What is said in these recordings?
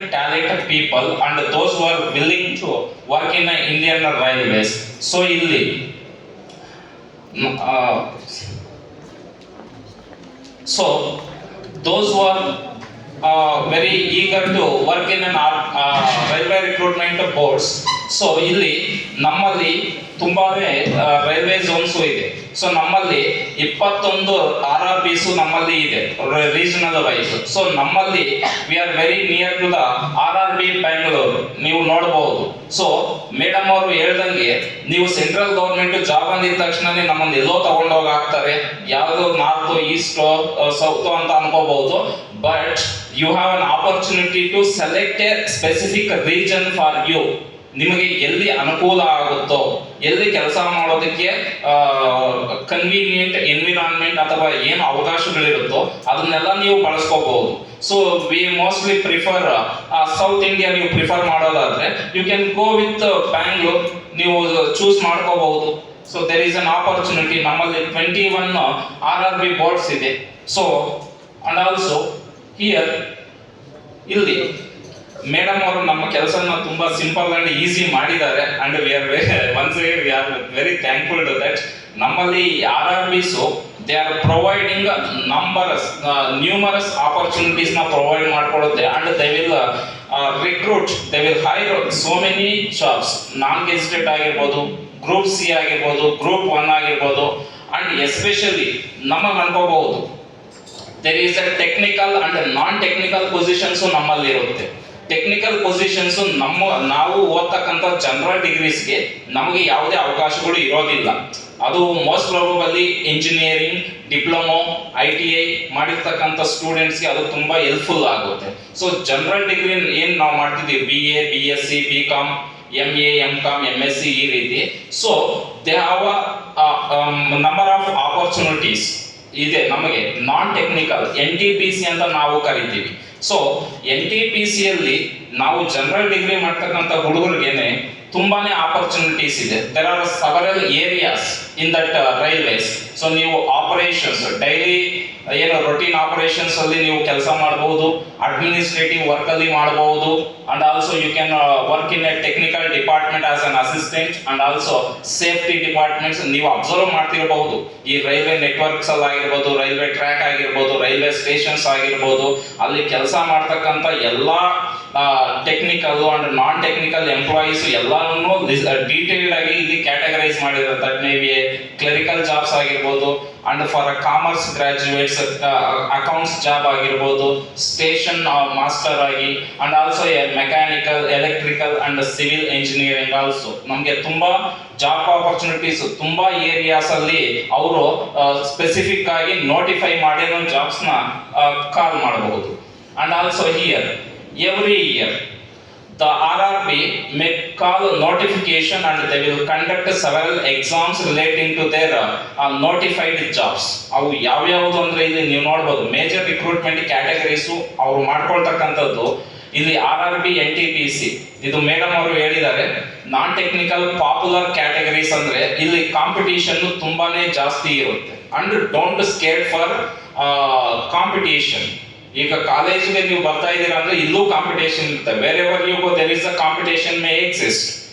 talented people and those who are willing to work in the Indian Railways. So ಇಲ್ಲಿ so those who are very eager to work in an railway recruitment boards. So ಇಲ್ಲಿ ನಮ್ಮಲ್ಲಿ ತುಂಬಾನೇ railway zones ಇದೆ. So ನಮ್ಮಲ್ಲಿ 21 RRBs ನಮ್ಮಲ್ಲಿ ಇದೆ regional wise. So ನಮ್ಮಲ್ಲಿ we are very near to the RRB Bangalore ನೀವು ನೋಡಬಹುದು. ಸೊ ಮೇಡಮ್ ಅವರು ಹೇಳ್ದಂಗೆ ನೀವು ಸೆಂಟ್ರಲ್ ಗವರ್ಮೆಂಟ್ ಜಾಬ್ ಅಂದಿದ ತಕ್ಷಣ ನಮ್ಮನ್ನು ಎಲ್ಲೋ ತಗೊಂಡೋಗಿ ಹಾಕ್ತಾರೆ, ಯಾವ್ದೋ ನಾರ್ತ್ ಈಸ್ಟ್ ಸೌತ್ ಅಂತ ಅನ್ಕೋಬಹುದು. But you have an opportunity to select a specific region for you. ನಿಮಗೆ ಎಲ್ಲಿ ಅನುಕೂಲ ಆಗುತ್ತೋ, ಎಲ್ಲಿ ಕೆಲಸ ಮಾಡೋದಕ್ಕೆ ಕನ್ವೀನಿಯಂಟ್ ಎನ್ವಿರಾನ್ಮೆಂಟ್ ಅಥವಾ ಏನು ಅವಕಾಶಗಳಿರುತ್ತೋ ಅದನ್ನೆಲ್ಲ ನೀವು ಬಳಸ್ಕೋಬಹುದು. So we mostly prefer south India. ನೀವು ಪ್ರಿಫರ್ ಮಾಡೋದಾದ್ರೆ you can go with Bangalore, ನೀವು ಚೂಸ್ ಮಾಡ್ಕೋಬಹುದು. So there is an opportunity. ನಮ್ಮಲ್ಲಿ 21 RRB ಬೋರ್ಡ್ಸ್ ಇದೆ. ಸೊ ಅಂಡ್ ಆಲ್ಸೋ ಹಿಯರ್ ಇಲ್ಲಿ ಮೇಡಮ್ ಅವರು ನಮ್ಮ ಕೆಲಸನ ತುಂಬಾ ಸಿಂಪಲ್ ಅಂಡ್ ಈಸಿ ಮಾಡಿದ್ದಾರೆ. And we are very thankful to that. ನಮ್ಮಲ್ಲಿ RRBs they are providing numerous opportunities ನ ಪ್ರೊವೈಡ್ ಮಾಡ್ಕೊಳ್ಳುತ್ತೆ. And they will recruit, they will hire so many jobs. Non gazetted ಆಗಿರ್ಬೋದು, ಗ್ರೂಪ್ C ಆಗಿರ್ಬೋದು, group 1 ಆಗಿರ್ಬೋದು. And especially ನಮಗೆ ಅನ್ಕೋಬಹುದು there is a technical and non technical positions ನಮ್ಮಲ್ಲಿ ಇರುತ್ತೆ. Technical positions ನಾವು ಓದ್ತಕ್ಕಂಥ ಜನರಲ್ ಡಿಗ್ರೀಸ್ಗೆ ನಮಗೆ ಯಾವುದೇ ಅವಕಾಶಗಳು ಇರೋದಿಲ್ಲ. ಅದು most probably engineering, diploma, ITI ಮಾಡಿರ್ತಕ್ಕಂಥ ಸ್ಟೂಡೆಂಟ್ಸ್ಗೆ ಅದು ತುಂಬಾ ಹೆಲ್ಪ್ಫುಲ್ ಆಗುತ್ತೆ. ಸೊ ಜನರಲ್ ಡಿಗ್ರಿ ಏನ್ ನಾವು ಮಾಡ್ತಿದ್ದೀವಿ, BA, BSc, BCom, MA, MCom, MSc ಈ ರೀತಿ. So they have number of opportunities ಇದೆ. ನಮಗೆ ನಾನ್ ಟೆಕ್ನಿಕಲ್ NTPC ಅಂತ ನಾವು ಕರಿತೀವಿ. ಸೊ NTPC ಯಲ್ಲಿ ನಾವು ಜನರಲ್ ಡಿಗ್ರಿ ಮಾಡ್ತಕ್ಕಂಥ ಹುಡುಗರಿಗೇನೆ ತುಂಬಾನೇ ಆಪರ್ಚುನಿಟೀಸ್ ಇದೆ. There are several areas in that railways. So ನೀವು ಆಪರೇಷನ್ಸ್, ಡೈಲಿ ಏನು ರೊಟೀನ್ ಆಪರೇಷನ್ಸ್ ಅಲ್ಲಿ ನೀವು ಕೆಲಸ ಮಾಡಬಹುದು, ಅಡ್ಮಿನಿಸ್ಟ್ರೇಟಿವ್ ವರ್ಕ್ ಅಲ್ಲಿ ಮಾಡಬಹುದು. And also you can work in a technical department as an assistant. And also safety departments ನೀವು ಅಬ್ಸರ್ವ್ ಮಾಡ್ತಿರಬಹುದು. ಈ ರೈಲ್ವೆ ನೆಟ್ವರ್ಕ್ಸ್ ಅಲ್ಲಿ ಆಗಿರ್ಬೋದು, ರೈಲ್ವೆ ಟ್ರ್ಯಾಕ್ ಆಗಿರ್ಬೋದು, ರೈಲ್ವೆ ಸ್ಟೇಷನ್ಸ್ ಆಗಿರ್ಬೋದು, ಅಲ್ಲಿ ಕೆಲಸ ಮಾಡ್ತಕ್ಕಂಥ ಎಲ್ಲಾ technical and non technical employees ಎಲ್ಲಾನು ಡೀಟೇಲ್ಡ್ ಆಗಿ ಇಲ್ಲಿ ಕ್ಯಾಟಗರೈಸ್ ಮಾಡಿದ್ದಾರೆ. That may be clerical jobs ಆಗಿರ್ಬೋದು, and for commerce graduates accounts job ಆಗಿರ್ಬೋದು, ಸ್ಟೇಷನ್ ಮಾಸ್ಟರ್ ಆಗಿ, and also mechanical, electrical and civil engineering. Also ನಮಗೆ ತುಂಬಾ ಜಾಬ್ ಆಪರ್ಚುನಿಟೀಸ್ ತುಂಬಾ ಏರಿಯಾಸ್ ಅಲ್ಲಿ ಅವರು ಸ್ಪೆಸಿಫಿಕ್ ಆಗಿ ನೋಟಿಫೈ ಮಾಡಿರೋ ಜಾಬ್ಸ್ ನ ಕಾಲ್ ಮಾಡಬಹುದು. And also here every year the RRB may call notification and they will conduct several exams relating to their notified jobs. ಅವು ಯಾವ್ಯಾವುದು ಅಂದ್ರೆ ಇಲ್ಲಿ ನೀವು ನೋಡಬಹುದು ಮೇಜರ್ ರಿಕ್ರೂಟ್ಮೆಂಟ್ ಕ್ಯಾಟಗರೀಸ್ ಅವರು ಮಾಡ್ಕೊಳ್ತಕ್ಕಂಥದ್ದು. ಇಲ್ಲಿ RRB NTPC ಇದು ಮೇಡಮ್ ಅವರು ಹೇಳಿದ್ದಾರೆ. ನಾನ್ ಟೆಕ್ನಿಕಲ್ ಪಾಪ್ಯುಲರ್ ಕ್ಯಾಟಗರೀಸ್ ಅಂದ್ರೆ ಇಲ್ಲಿ ಕಾಂಪಿಟೇಷನ್ ತುಂಬಾನೇ ಜಾಸ್ತಿ ಇರುತ್ತೆ. And don't scare for competition. ಈಗ ಕಾಲೇಜ್ಗೆ ನೀವು ಬರ್ತಾ ಇದ್ದೀರಾ ಅಂದ್ರೆ ಇಲ್ಲೂ ಕಾಂಪಿಟೇಷನ್ ಇರುತ್ತೆ. Wherever you go there is a competition may exist.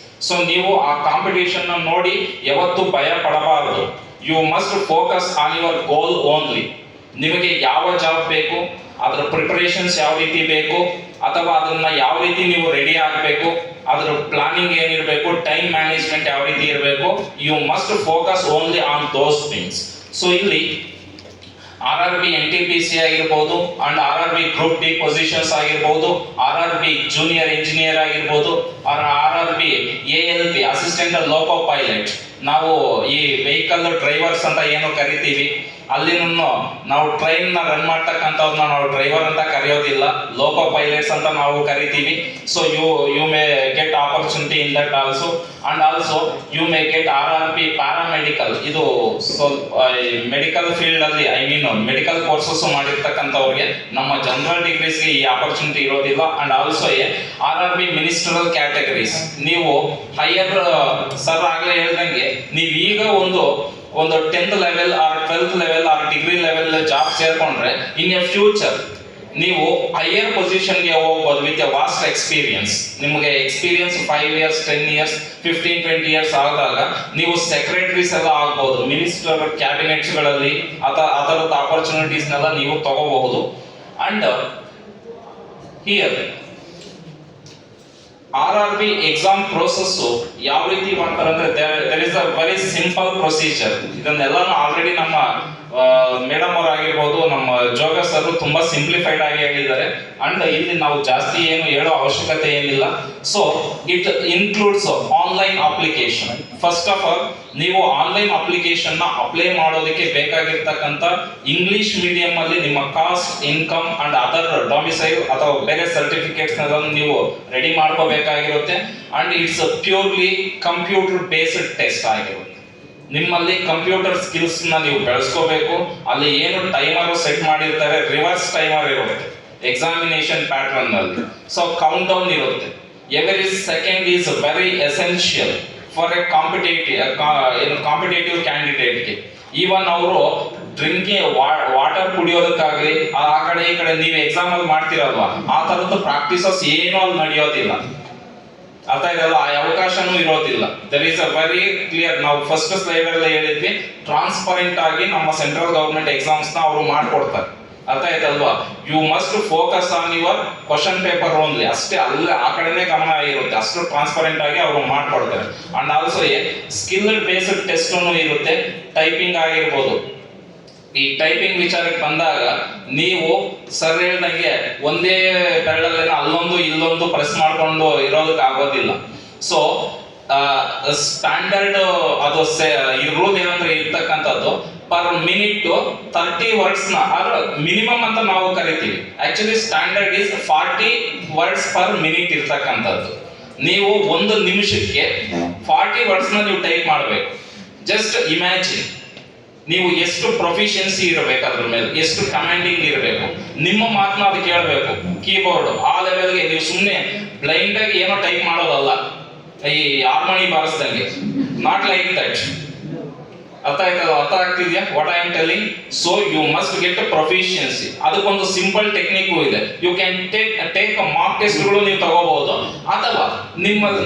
So ನೀವು ಆ ಕಾಂಪಿಟೇಷನ್ ನೋಡಿ ಯಾವತ್ತೂ ಭಯ ಪಡಬಾರದು. You must focus on your goal only. ನಿಮಗೆ ಯಾವ ಜಾಬ್ ಬೇಕು, ಅದರ ಪ್ರಿಪರೇಷನ್ಸ್ ಯಾವ ರೀತಿ ಬೇಕು, ಅಥವಾ ಅದನ್ನ ಯಾವ ರೀತಿ ನೀವು ರೆಡಿ ಆಗಬೇಕು, ಅದರ ಪ್ಲಾನಿಂಗ್ ಏನಿರಬೇಕು, ಟೈಮ್ ಮ್ಯಾನೇಜ್ಮೆಂಟ್ ಯಾವ ರೀತಿ ಇರಬೇಕು, you must focus only on those things. So ಇಲ್ಲಿ RRB NTPC ಆಗಿರ್ಬೋದು, and RRB group D positions ಆಗಿರ್ಬೋದು, RRB ಜೂನಿಯರ್ ಇಂಜಿನಿಯರ್ ಆಗಿರ್ಬೋದು, RRB ALP assistant loco pilot. ನಾವು ಈ ವೆಹಿಕಲ್ ಡ್ರೈವರ್ಸ್ ಅಂತ ಏನು ಕರಿತೀವಿ, ಅಲ್ಲಿನೂ ನಾವು ಟ್ರೈನ್ ನ ರನ್ ಮಾಡ್ತಕ್ಕಂಥವ್ರನ್ನ ನಾವು ಡ್ರೈವರ್ ಅಂತ ಕರೆಯೋದಿಲ್ಲ, ಲೋಕೋ ಪೈಲಟ್ಸ್ ಅಂತ ನಾವು ಕರಿತೀವಿ. So you may get opportunity in that also. And also you may get RRB paramedical. ಇದು ಮೆಡಿಕಲ್ ಫೀಲ್ಡ್ ಅಲ್ಲಿ ಮೆಡಿಕಲ್ ಕೋರ್ಸಸ್ ಮಾಡಿರ್ತಕ್ಕಂಥವ್ರಿಗೆ ನಮ್ಮ ಜನರಲ್ ಡಿಗ್ರೀಸ್ಗೆ ಈ ಆಪರ್ಚುನಿಟಿ ಇರೋದಿಲ್ಲ. And also RRB ministerial categories. ನೀವು ಹೈಯರ್ ಸರ್ ಆಗ್ಲೇ ಹೇಳ್ದಂಗೆ ನೀವು ಈಗ ಒಂದು 10th level or 12th level or degree level job ಸೇರ್ಕೊಂಡ್ರೆ ಇನ್ ಎ ಫ್ಯೂಚರ್ ನೀವು ಹೈಯರ್ ಪೊಸಿಷನ್ಗೆ ಹೋಗ್ಬೋದು ವಿತ್ ಎ ವಾಸ್ಟ್ ಎಕ್ಸ್ಪೀರಿಯನ್ಸ್. ನಿಮಗೆ ಎಕ್ಸ್ಪೀರಿಯನ್ಸ್ 5 ಇಯರ್ಸ್ 10 ಇಯರ್ಸ್ 15-20 ಇಯರ್ಸ್ ಆದಾಗ ನೀವು ಸೆಕ್ರೆಟರೀಸ್ ಎಲ್ಲ ಆಗ್ಬೋದು, ಮಿನಿಸ್ಟರ್ ಕ್ಯಾಬಿನೆಟ್ಸ್ಗಳಲ್ಲಿ ಆ ಥರದ ಆಪರ್ಚುನಿಟೀಸ್ನೆಲ್ಲ ನೀವು ತಗೋಬಹುದು. And here RRB exam process ಯಾವ ರೀತಿ ಮಾಡ್ತಾರೆ ಅಂದ್ರೆ there is a very simple procedure. ಇದನ್ನೆಲ್ಲಾನು ಆಲ್ರೆಡಿ ನಮ್ಮ ಮೇಡಮ್ ಅವ್ರು ಆಗಿರ್ಬೋದು, ನಮ್ಮ ಜೋಗ ಸರ್ ತುಂಬಾ ಸಿಂಪ್ಲಿಫೈಡ್ ಆಗಿ ಹೇಳಿದ್ದಾರೆ. ಅಂಡ್ ಇಲ್ಲಿ ನಾವು ಜಾಸ್ತಿ ಏನು ಹೇಳೋ ಅವಶ್ಯಕತೆ ಏನಿಲ್ಲ. So it includes online application. First of all ನೀವು ಆನ್ಲೈನ್ ಅಪ್ಲಿಕೇಶನ್ ನ ಅಪ್ಲೈ ಮಾಡೋದಕ್ಕೆ ಬೇಕಾಗಿರ್ತಕ್ಕಂಥ ಇಂಗ್ಲಿಷ್ ಮೀಡಿಯಂ ಅಲ್ಲಿ ನಿಮ್ಮ caste, income and other domicile ಅಥವಾ ಬೇರೆ ಸರ್ಟಿಫಿಕೇಟ್ಸ್ ನೀವು ರೆಡಿ ಮಾಡ್ಕೋಬೇಕಾಗಿರುತ್ತೆ. And it's purely computer based test ಆಗಿರುತ್ತೆ. ನಿಮ್ಮಲ್ಲಿ ಕಂಪ್ಯೂಟರ್ ಸ್ಕಿಲ್ಸ್ ನ ನೀವು ಬೆಳೆಸ್ಕೋಬೇಕು. ಅಲ್ಲಿ ಏನು ಟೈಮರ್ ಸೆಟ್ ಮಾಡಿರ್ತಾರೆ, ರಿವರ್ಸ್ ಟೈಮರ್ ಇರುತ್ತೆ ಎಕ್ಸಾಮಿನೇಷನ್ ಪ್ಯಾಟರ್ನ್ ನಲ್ಲಿ. ಸೊ ಕೌಂಟ್ ಡೌನ್ ಇರುತ್ತೆ. Every second is very essential for a competitive ಕ್ಯಾಂಡಿಡೇಟ್ಗೆ. Even ಅವರು ಡ್ರಿಂಕಿಂಗ್ ವಾಟರ್ ಕುಡಿಯೋದಕ್ಕಾಗಲಿ ಆ ಕಡೆ ಈ ಕಡೆ ನೀವು ಎಕ್ಸಾಮ್ ಅಲ್ಲಿ ಮಾಡ್ತಿರಲ್ವಾ, ಆ ತರದ್ದು ಪ್ರಾಕ್ಟೀಸಸ್ ಏನೂ ಅಲ್ಲಿ ನಡೆಯೋದಿಲ್ಲ. ಅರ್ಥ ಇದೆಲ್ಲ, ಆ ಅವಕಾಶನೂ ಇರೋದಿಲ್ಲ. There is a very clear. ನಾವು ಫಸ್ಟ್ ಸ್ಲೈಡ್ ಅಲ್ಲಿ ಹೇಳಿದ್ವಿ, ಟ್ರಾನ್ಸ್ಪರೆಂಟ್ ಆಗಿ ನಮ್ಮ ಸೆಂಟ್ರಲ್ ಗವರ್ಮೆಂಟ್ ಎಕ್ಸಾಮ್ಸ್ ನ ಅವರು ಮಾಡ್ಕೊಡ್ತಾರೆ. ಅರ್ಥ ಆಯ್ತಲ್ವಾ? You must focus on your question paper only. ಅಷ್ಟೇ, ಅಲ್ಲೇ ಆ ಕಡೆನೇ ಗಮನ ಇರುತ್ತೆ. ಅಷ್ಟು ಟ್ರಾನ್ಸ್ಪರೆಂಟ್ ಆಗಿ ಅವರು ಮಾಡ್ಕೊಡ್ತಾರೆ. And also skill based test ಇರುತ್ತೆ. ಟೈಪಿಂಗ್ ಆಗಿರ್ಬೋದು. ಈ ಟೈಪಿಂಗ್ ವಿಚಾರಕ್ಕೆ ಬಂದಾಗ ನೀವು ಸರ್ ಹೇಳ್ದಂಗೆ ಒಂದೇ ಬೆರಳಲ್ಲಿ ಅಲ್ಲೊಂದು ಇಲ್ಲೊಂದು ಪ್ರೆಸ್ ಮಾಡ್ಕೊಂಡು ಇರೋದಕ್ಕೆ ಆಗೋದಿಲ್ಲ. ಸೊ ಸ್ಟ್ಯಾಂಡರ್ಡ್ ಅದು ರೂಲ್ ಏನಂದ್ರೆ ಇರ್ತಕ್ಕಂಥದ್ದು ಪರ್ ಮಿನಿಟ್ 30 ವರ್ಡ್ಸ್ ನ ಮಿನಿಮಮ್ ಅಂತ ನಾವು ಕರಿತೀವಿ. Actually standard is 40 words per minute ಇರ್ತಕ್ಕಂಥದ್ದು. ನೀವು ಒಂದು ನಿಮಿಷಕ್ಕೆ 40 ವರ್ಡ್ಸ್ ನ ನೀವು ಟೈಪ್ ಮಾಡಬೇಕು. ಜಸ್ಟ್ ಇಮ್ಯಾಜಿನ್, ನೀವು ಎಷ್ಟು ಪ್ರೊಫಿಷಿಯನ್ಸಿ ಇರಬೇಕು, ಅದ್ರ ಮೇಲೆ ಎಷ್ಟು ಕಮಾಂಡಿಂಗ್ ಇರಬೇಕು, ನಿಮ್ಮ ಮಾತನ್ನ ಅದು ಕೇಳಬೇಕು. ಕೀಬೋರ್ಡ್ ಆ ಲೆವೆಲ್ಗೆ ನೀವು ಸುಮ್ಮನೆ ಬ್ಲೈಂಡ್ ಆಗಿ ಏನೋ ಟೈಪ್ ಮಾಡೋದಲ್ಲ, ಈ ಹಾರ್ಮೋನಿ ಬಾರಿಸ್ದಂಗೆ. Not like that. ಅರ್ಥ ಆಯ್ತಲ್ಲ? ಅರ್ಥ ಆಗ್ತಿದ್ಯಾ what I am telling? So you must get proficiency. ಅದಕ್ಕೊಂದು ಸಿಂಪಲ್ ಟೆಕ್ನಿಕ್ಕು ಇದೆ. ಯು ಕ್ಯಾನ್ ಟೇಕ್ ಮಾರ್ಕ್ ಟೆಸ್ಟ್ಗಳು ನೀವು ತಗೋಬಹುದು. ಅಥವಾ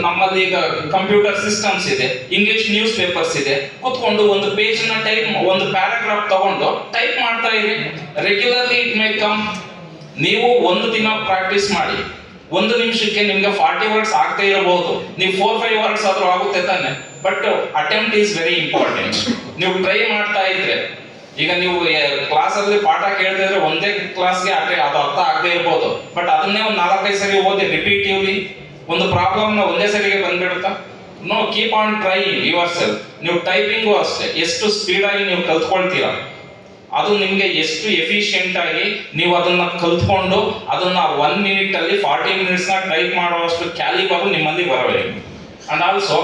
ನಮ್ಮಲ್ಲಿ ಈಗ ಕಂಪ್ಯೂಟರ್ ಸಿಸ್ಟಮ್ಸ್ ಇದೆ, ಇಂಗ್ಲಿಷ್ ನ್ಯೂಸ್ ಪೇಪರ್ಸ್ ಇದೆ. ಕೂತ್ಕೊಂಡು ಒಂದು ಪೇಜ್ ನ ಒಂದು ಪ್ಯಾರಾಗ್ರಾಫ್ ತಗೊಂಡು ಟೈಪ್ ಮಾಡ್ತಾ ಇರಿ. Regularly it may come. ನೀವು ಒಂದು ದಿನ ಪ್ರಾಕ್ಟೀಸ್ ಮಾಡಿ. ಒಂದು ನಿಮಿಷಕ್ಕೆ ನಿಮ್ಗೆ 40 ವರ್ಡ್ಸ್ ಆಗ್ತಾ ಇರಬಹುದು. ನೀವು 4-5 ವರ್ಡ್ಸ್ ಆದ್ರೂ ಆಗುತ್ತೆ ತಾನೆ. But attempt is very important. ನೀವು ಟ್ರೈ ಮಾಡ್ತಾ ಇದ್ರೆ, ಈಗ ನೀವು ಕ್ಲಾಸ್ ಅಲ್ಲಿ ಪಾಠ ಕೇಳ್ತಿದ್ರೆ ಒಂದೇ ಕ್ಲಾಸ್ಗೆ ಅದು ಅರ್ಥ ಆಗದೆ ಇರ್ಬೋದು. ಬಟ್ ಅದನ್ನೇ ಒಂದು 4-5 ಸರಿ ಓದಿ ರಿಪೀಟಿವ್ಲಿ ಒಂದು ಪ್ರಾಬ್ಲಮ್ ನ ಒಂದೇ ಸರಿಗೆ ಬಂದ್ಬಿಡುತ್ತಾ? No, keep on try yourself. ನೀವು ಟೈಪಿಂಗು ಅಷ್ಟೇ, ಎಷ್ಟು ಸ್ಪೀಡ್ ಆಗಿ ನೀವು ಕಲ್ತ್ಕೊಳ್ತೀರಾ, ಅದು ನಿಮ್ಗೆ ಎಷ್ಟು ಎಫಿಷಿಯಂಟ್ ಆಗಿ ನೀವು ಅದನ್ನ ಕಲ್ತ್ಕೊಂಡು ಅದನ್ನ 1 ಮಿನಿಟ್ ಅಲ್ಲಿ 40 ಮಿನಿಟ್ಸ್ ನ ಟೈಪ್ ಮಾಡುವಷ್ಟು ಕ್ಯಾಲಿಬರ್ ನಿಮ್ಮಲ್ಲಿ ಬರಬೇಕು. And also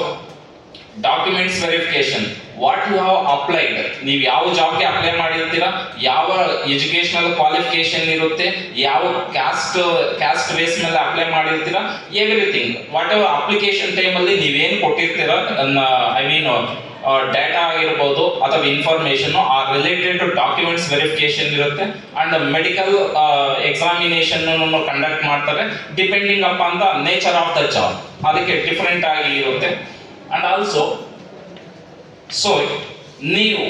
documents verification. What you have applied, ನೀವು ಯಾವ ಜಾಬ್ಗೆ ಅಪ್ಲೈ ಮಾಡಿರ್ತೀರಾ, ಯಾವ ಎಜುಕೇಶನಲ್ ಕ್ವಾಲಿಫಿಕೇಶನ್ ಇರುತ್ತೆ, ಯಾವ ಕ್ಯಾಸ್ಟ್ ಬೇಸ್ ಮೇಲೆ ಅಪ್ಲೈ ಮಾಡಿರ್ತೀರಾ, everything whatever application time ಅಲ್ಲಿ ನೀವೇನು ಕೊಟ್ಟಿರ್ತೀರಾ, ಐ ಮೀನ್ ಡೇಟಾ ಆಗಿರ್ಬೋದು ಅಥವಾ ಇನ್ಫಾರ್ಮೇಶನ್ ಆ ರಿಲೇಟೆಡ್ ಡಾಕ್ಯುಮೆಂಟ್ಸ್ ವೆರಿಫಿಕೇಶನ್ ಇರುತ್ತೆ. ಅಂಡ್ ಮೆಡಿಕಲ್ ಎಕ್ಸಾಮಿನೇಷನ್ ಕಂಡಕ್ಟ್ ಮಾಡ್ತಾರೆ. Depending upon the nature of the job, ಅದಕ್ಕೆ ಡಿಫರೆಂಟ್ ಆಗಿ ಇರುತ್ತೆ. ಅಂಡ್ ಆಲ್ಸೋ ಸೊ ನೀವು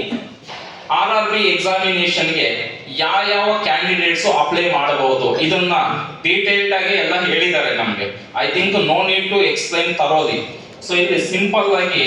RRB ಎಕ್ಸಾಮಿನೇಷನ್ಗೆ ಯಾವ ಕ್ಯಾಂಡಿಡೇಟ್ಸ್ ಅಪ್ಲೈ ಮಾಡಬಹುದು, ಇದನ್ನ ಡೀಟೇಲ್ಡ್ ಆಗಿ ಎಲ್ಲ ಹೇಳಿದ್ದಾರೆ ನಮಗೆ. I think no need to explain ತರೋದಿ. ಸೊ ಇಲ್ಲಿ ಸಿಂಪಲ್ ಆಗಿ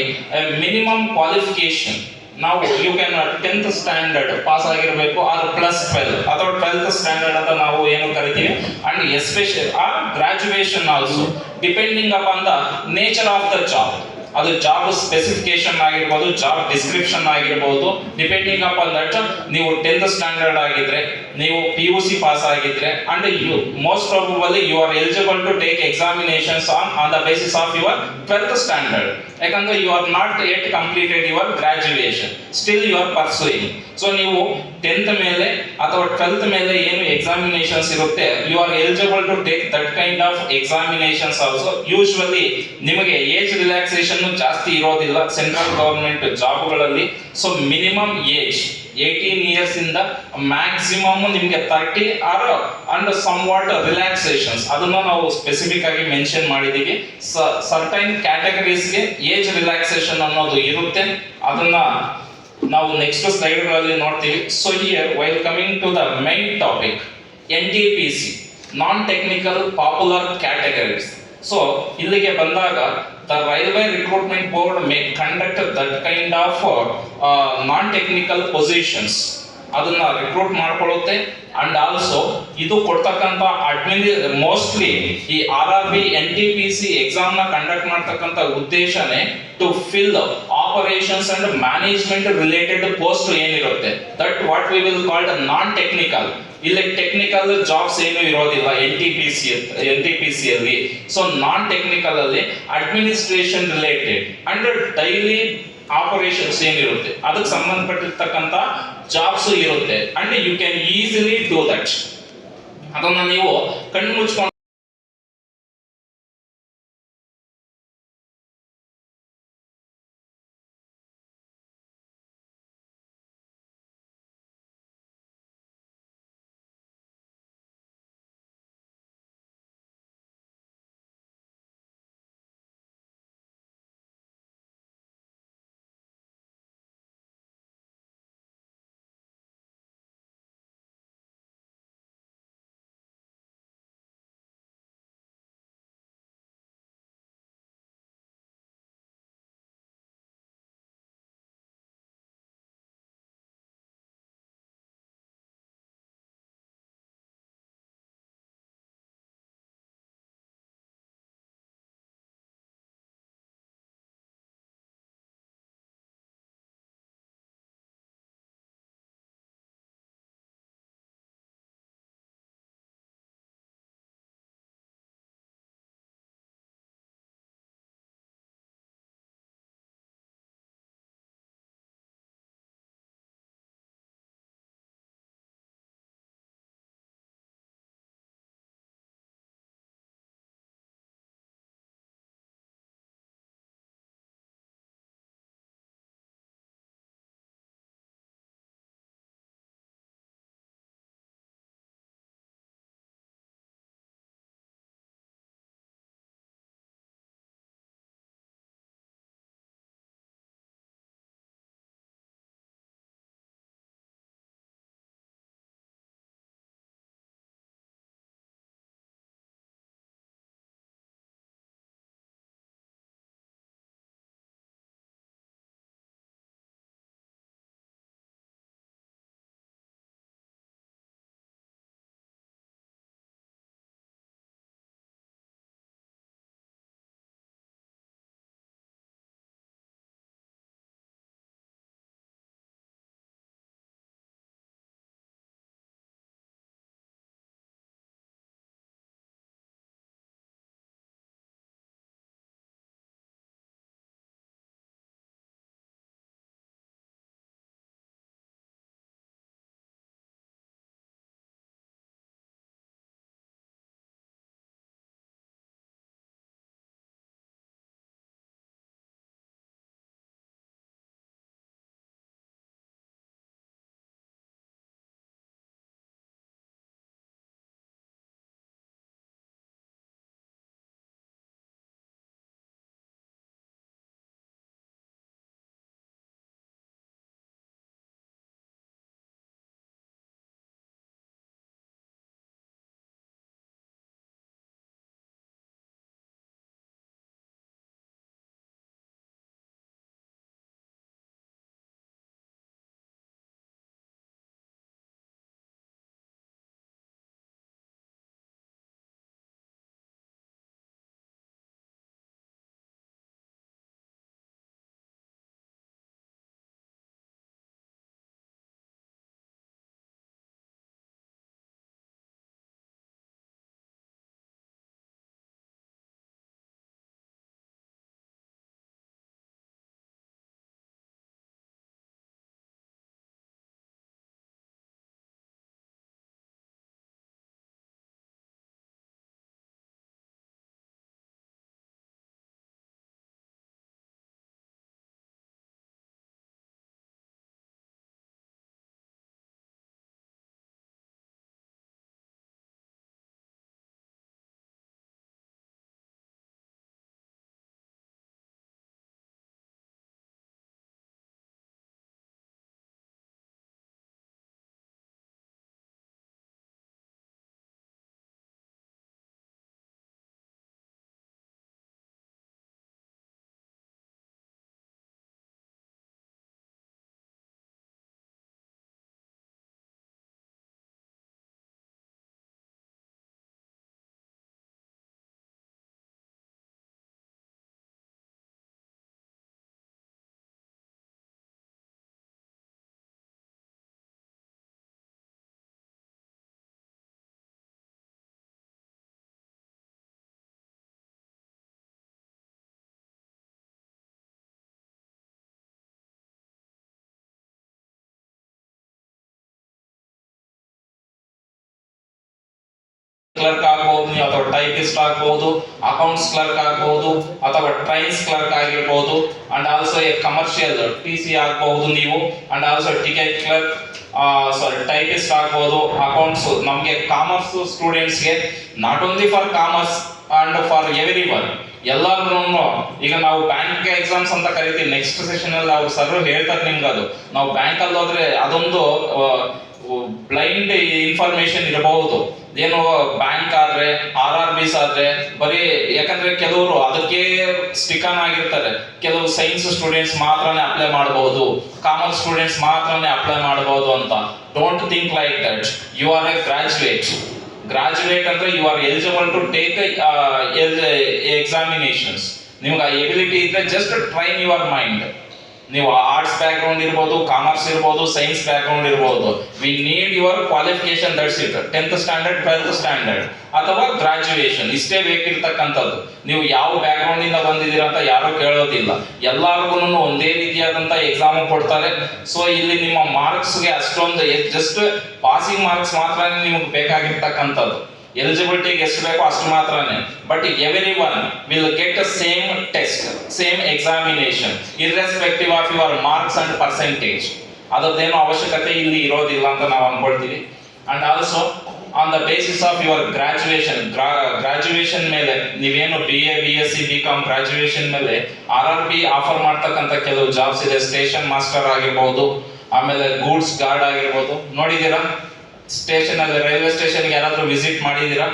ಮಿನಿಮಮ್ ಕ್ವಾಲಿಫಿಕೇಶನ್ ನಾವು you can 10th standard pass ಆಗಿರಬೇಕು, ಆರ್ +12 ಅಥವಾ 12th ಸ್ಟ್ಯಾಂಡರ್ಡ್ ಅಂತ ನಾವು ಏನು ಕರಿತೀವಿ. And especially or graduation also, depending upon the nature of the job. ಅದು ಜಾಬ್ ಸ್ಪೆಸಿಫಿಕೇಶನ್ ಆಗಿರ್ಬೋದು, ಜಾಬ್ ಡಿಸ್ಕ್ರಿಪ್ಷನ್ ಆಗಿರ್ಬೋದು. ಡಿಪೆಂಡಿಂಗ್ ಅಪಾನ್ ದಟ್ ನೀವು 10th ಸ್ಟ್ಯಾಂಡರ್ಡ್ ಆಗಿದ್ರೆ, ನೀವು PUC ಪಾಸ್ ಆಗಿದ್ರೆ, and you most probably you are eligible to take examinations on the basis of your 12th standard. ಯಾಕಂದ್ರೆ you are not yet completed your graduation, still you are pursuing. So ನೀವು 10th ಮೇಲೆ ಅಥವಾ 12th ಮೇಲೆ ಏನು examinations ಇರುತ್ತೆ, you are eligible to take that kind of examinations also. Usually ನಿಮಗೆ age relaxation ಜಾಸ್ತಿ ಇರೋದಿಲ್ಲ ಸೆಂಟ್ರಲ್ ಗವರ್ಮೆಂಟ್ ಜಾಬ್ಗಳಲ್ಲಿ. ಸೊ ಮಿನಿಮಮ್ ಏಜ್ 18 years ಇಂದ ಮ್ಯಾಕ್ಸಿಮಮ್ ನಿಮಗೆ 30 or and somewhat relaxations ಅದನ್ನ ನಾವು ಸ್ಪೆಸಿಫಿಕ್ ಆಗಿ ಮೆನ್ಷನ್ ಮಾಡಿದೀವಿ. ಸರ್ಟೈನ್ ಕ್ಯಾಟಗರೀಸ್ಗೆ ಏಜ್ ರಿಲ್ಯಾಕ್ಸೇಷನ್ ಅನ್ನೋದು ಇರುತ್ತೆ, ಅದನ್ನ ನಾವು ನೆಕ್ಸ್ಟ್ ಸ್ಲೈಡ್ಗಳಲ್ಲಿ ನೋಡ್ತೀವಿ. So here while coming to the main topic, NTPC, non technical popular categories. So ಇಲ್ಲಿಗೆ ಬಂದಾಗ the railway recruitment board may conduct that kind of non technical positions, ಅದನ್ನ ರಿಕ್ರೂಟ್ ಮಾಡ್ಕೊಳ್ಳುತ್ತೆ. ಅಂಡ್ ಆಲ್ಸೋ ಇದು ಕೊಡ್ತಕ್ಕಂಥ ಮೋಸ್ಟ್ಲಿ ಈ RRB NTPC exam ನ conduct ಮಾಡ್ತಕ್ಕಂಥ ಉದ್ದೇಶನೇ to fill operations and management related post ಏನಿರುತ್ತೆ, that what we will called non technical. ಇಲ್ಲಿ ಟೆಕ್ನಿಕಲ್ ಜಾಬ್ಸ್ ಏನು ಇರೋದಿಲ್ಲ NTPC ಅಲ್ಲಿ. ಸೊ ನಾನ್ ಟೆಕ್ನಿಕಲ್ ಅಲ್ಲಿ administration related and daily operations ಏನಿರುತ್ತೆ ಅದಕ್ಕೆ ಸಂಬಂಧಪಟ್ಟಿರ್ತಕ್ಕಂಥ ಜಾಬ್ಸ್ ಇರುತ್ತೆ. And you can easily do that. ಅದನ್ನ ನೀವು ಕಣ್ಣು ಮುಚ್ಕೊಂಡು ಕ್ಲರ್ಕ್ ಆಗ್ಬಹುದು ನೀವು, ಅಥವಾ ಟೈಪಿಸ್ಟ್ ಆಗ್ಬಹುದು, ಅಕೌಂಟ್ಸ್ ಕ್ಲರ್ಕ್ ಆಗ್ಬಹುದು, ಅಥವಾ ಟ್ರೈನ್ಸ್ ಕ್ಲರ್ಕ್ ಆಗಿರ್ಬಹುದು, and also A commercial TC ಆಗ್ಬಹುದು ನೀವು, and also ticket clerk, typist ಆಗ್ಬಹುದು. ಅಕೌಂಟ್ಸ್ ನಮಗೆ ಕಾಮರ್ಸ್ ಸ್ಟೂಡೆಂಟ್ಸ್ಗೆ not only for commerce and for every one, ಎಲ್ಲಾದ್ರೂ ಈಗ ನಾವು ಬ್ಯಾಂಕ್ ಎಕ್ಸಾಮ್ಸ್ ಅಂತ ಕರಿತೀವಿ. ನೆಕ್ಸ್ಟ್ ಸೆಷನ್ ಅಲ್ಲಿ ಅವ್ರು ಸರ್ ಹೇಳ್ತಾರೆ ನಿಮ್ಗೆ, ಅದು ನಾವು ಬ್ಯಾಂಕ್ ಅಲ್ಲಿ ಹೋದ್ರೆ ಅದೊಂದು ಬ್ಲೈಂಡ್ ಇನ್ಫಾರ್ಮೇಶನ್ ಇರಬಹುದು. ಏನು ಬ್ಯಾಂಕ್ ಆದ್ರೆ RRBs ಆದ್ರೆ ಬರೀ, ಯಾಕಂದ್ರೆ ಕೆಲವರು ಅದಕ್ಕೆ ಸ್ಟಿಕ್ ಆನ್ ಆಗಿರ್ತಾರೆ. ಕೆಲವು ಸೈನ್ಸ್ ಸ್ಟೂಡೆಂಟ್ಸ್ ಮಾತ್ರನೇ ಅಪ್ಲೈ ಮಾಡಬಹುದು, ಕಾಮರ್ಸ್ ಸ್ಟೂಡೆಂಟ್ಸ್ ಮಾತ್ರನೇ ಅಪ್ಲೈ ಮಾಡಬಹುದು ಅಂತ. Don't think like that. You are a graduate ಅಂದ್ರೆ you are eligible to take examinations. ನಿಮ್ಗೆ ಆ ಎಬಿಲಿಟಿ ಇದ್ರೆ ಜಸ್ಟ್ ಟ್ರೈನ್ ಯುವರ್ ಮೈಂಡ್. ನೀವು ಆರ್ಟ್ಸ್ ಬ್ಯಾಕ್ ಗ್ರೌಂಡ್ ಇರ್ಬೋದು, ಕಾಮರ್ಸ್ ಇರ್ಬೋದು, ಸೈನ್ಸ್ ಬ್ಯಾಕ್ ಗ್ರೌಂಡ್ ಇರ್ಬೋದು. We need your qualification, that's it. 10th standard 12th standard ಅಥವಾ graduation ಇಷ್ಟೇ ಬೇಕಿರ್ತಕ್ಕಂಥದ್ದು. ನೀವು ಯಾವ ಬ್ಯಾಕ್ ಗ್ರೌಂಡ್ ಇಂದ ಬಂದಿದ್ದೀರಾ ಅಂತ ಯಾರು ಕೇಳೋದಿಲ್ಲ. ಎಲ್ಲಾರ್ಗು ಒಂದೇ ರೀತಿಯಾದಂತ ಎಕ್ಸಾಮ್ ಕೊಡ್ತಾರೆ. ಸೊ ಇಲ್ಲಿ ನಿಮ್ಮ ಮಾರ್ಕ್ಸ್ಗೆ ಅಷ್ಟೊಂದು ಜಸ್ಟ್ ಪಾಸಿಂಗ್ ಮಾರ್ಕ್ಸ್ ಮಾತ್ರ ನಿಮ್ಗೆ ಬೇಕಾಗಿರ್ತಕ್ಕಂಥದ್ದು. ಎಲಿಜಿಬಿಲಿಟಿಗೆ ಎಷ್ಟು ಬೇಕೋ ಅಷ್ಟು ಮಾತ್ರನೇ. But everyone will get same test, same examination, irrespective of your marks and percentage. ಅದರದ್ದೇನು ಅವಶ್ಯಕತೆ ಇಲ್ಲಿ ಇರೋದಿಲ್ಲ ಅಂತ ನಾವು ಅನ್ಕೊಳ್ತೀವಿ. And also on the basis of your graduation ಮೇಲೆ, ನೀವೇನು BA BSc BCom ಗ್ರಾಜುಯೇಷನ್ ಮೇಲೆ RRB ಆಫರ್ ಮಾಡ್ತಕ್ಕಂಥ ಕೆಲವು ಜಾಬ್ಸ್ ಇದೆ. ಸ್ಟೇಷನ್ ಮಾಸ್ಟರ್ ಆಗಿರ್ಬೋದು, ಆಮೇಲೆ ಗೂಡ್ಸ್ ಗಾರ್ಡ್ ಆಗಿರ್ಬೋದು. ನೋಡಿದೀರಾ ಸ್ಟೇಷನ್ ಅಲ್ಲಿ, ರೈಲ್ವೆ ಸ್ಟೇಷನ್ ಯಾರಾದ್ರೂ ವಿಸಿಟ್ ಮಾಡಿದೀರಾ?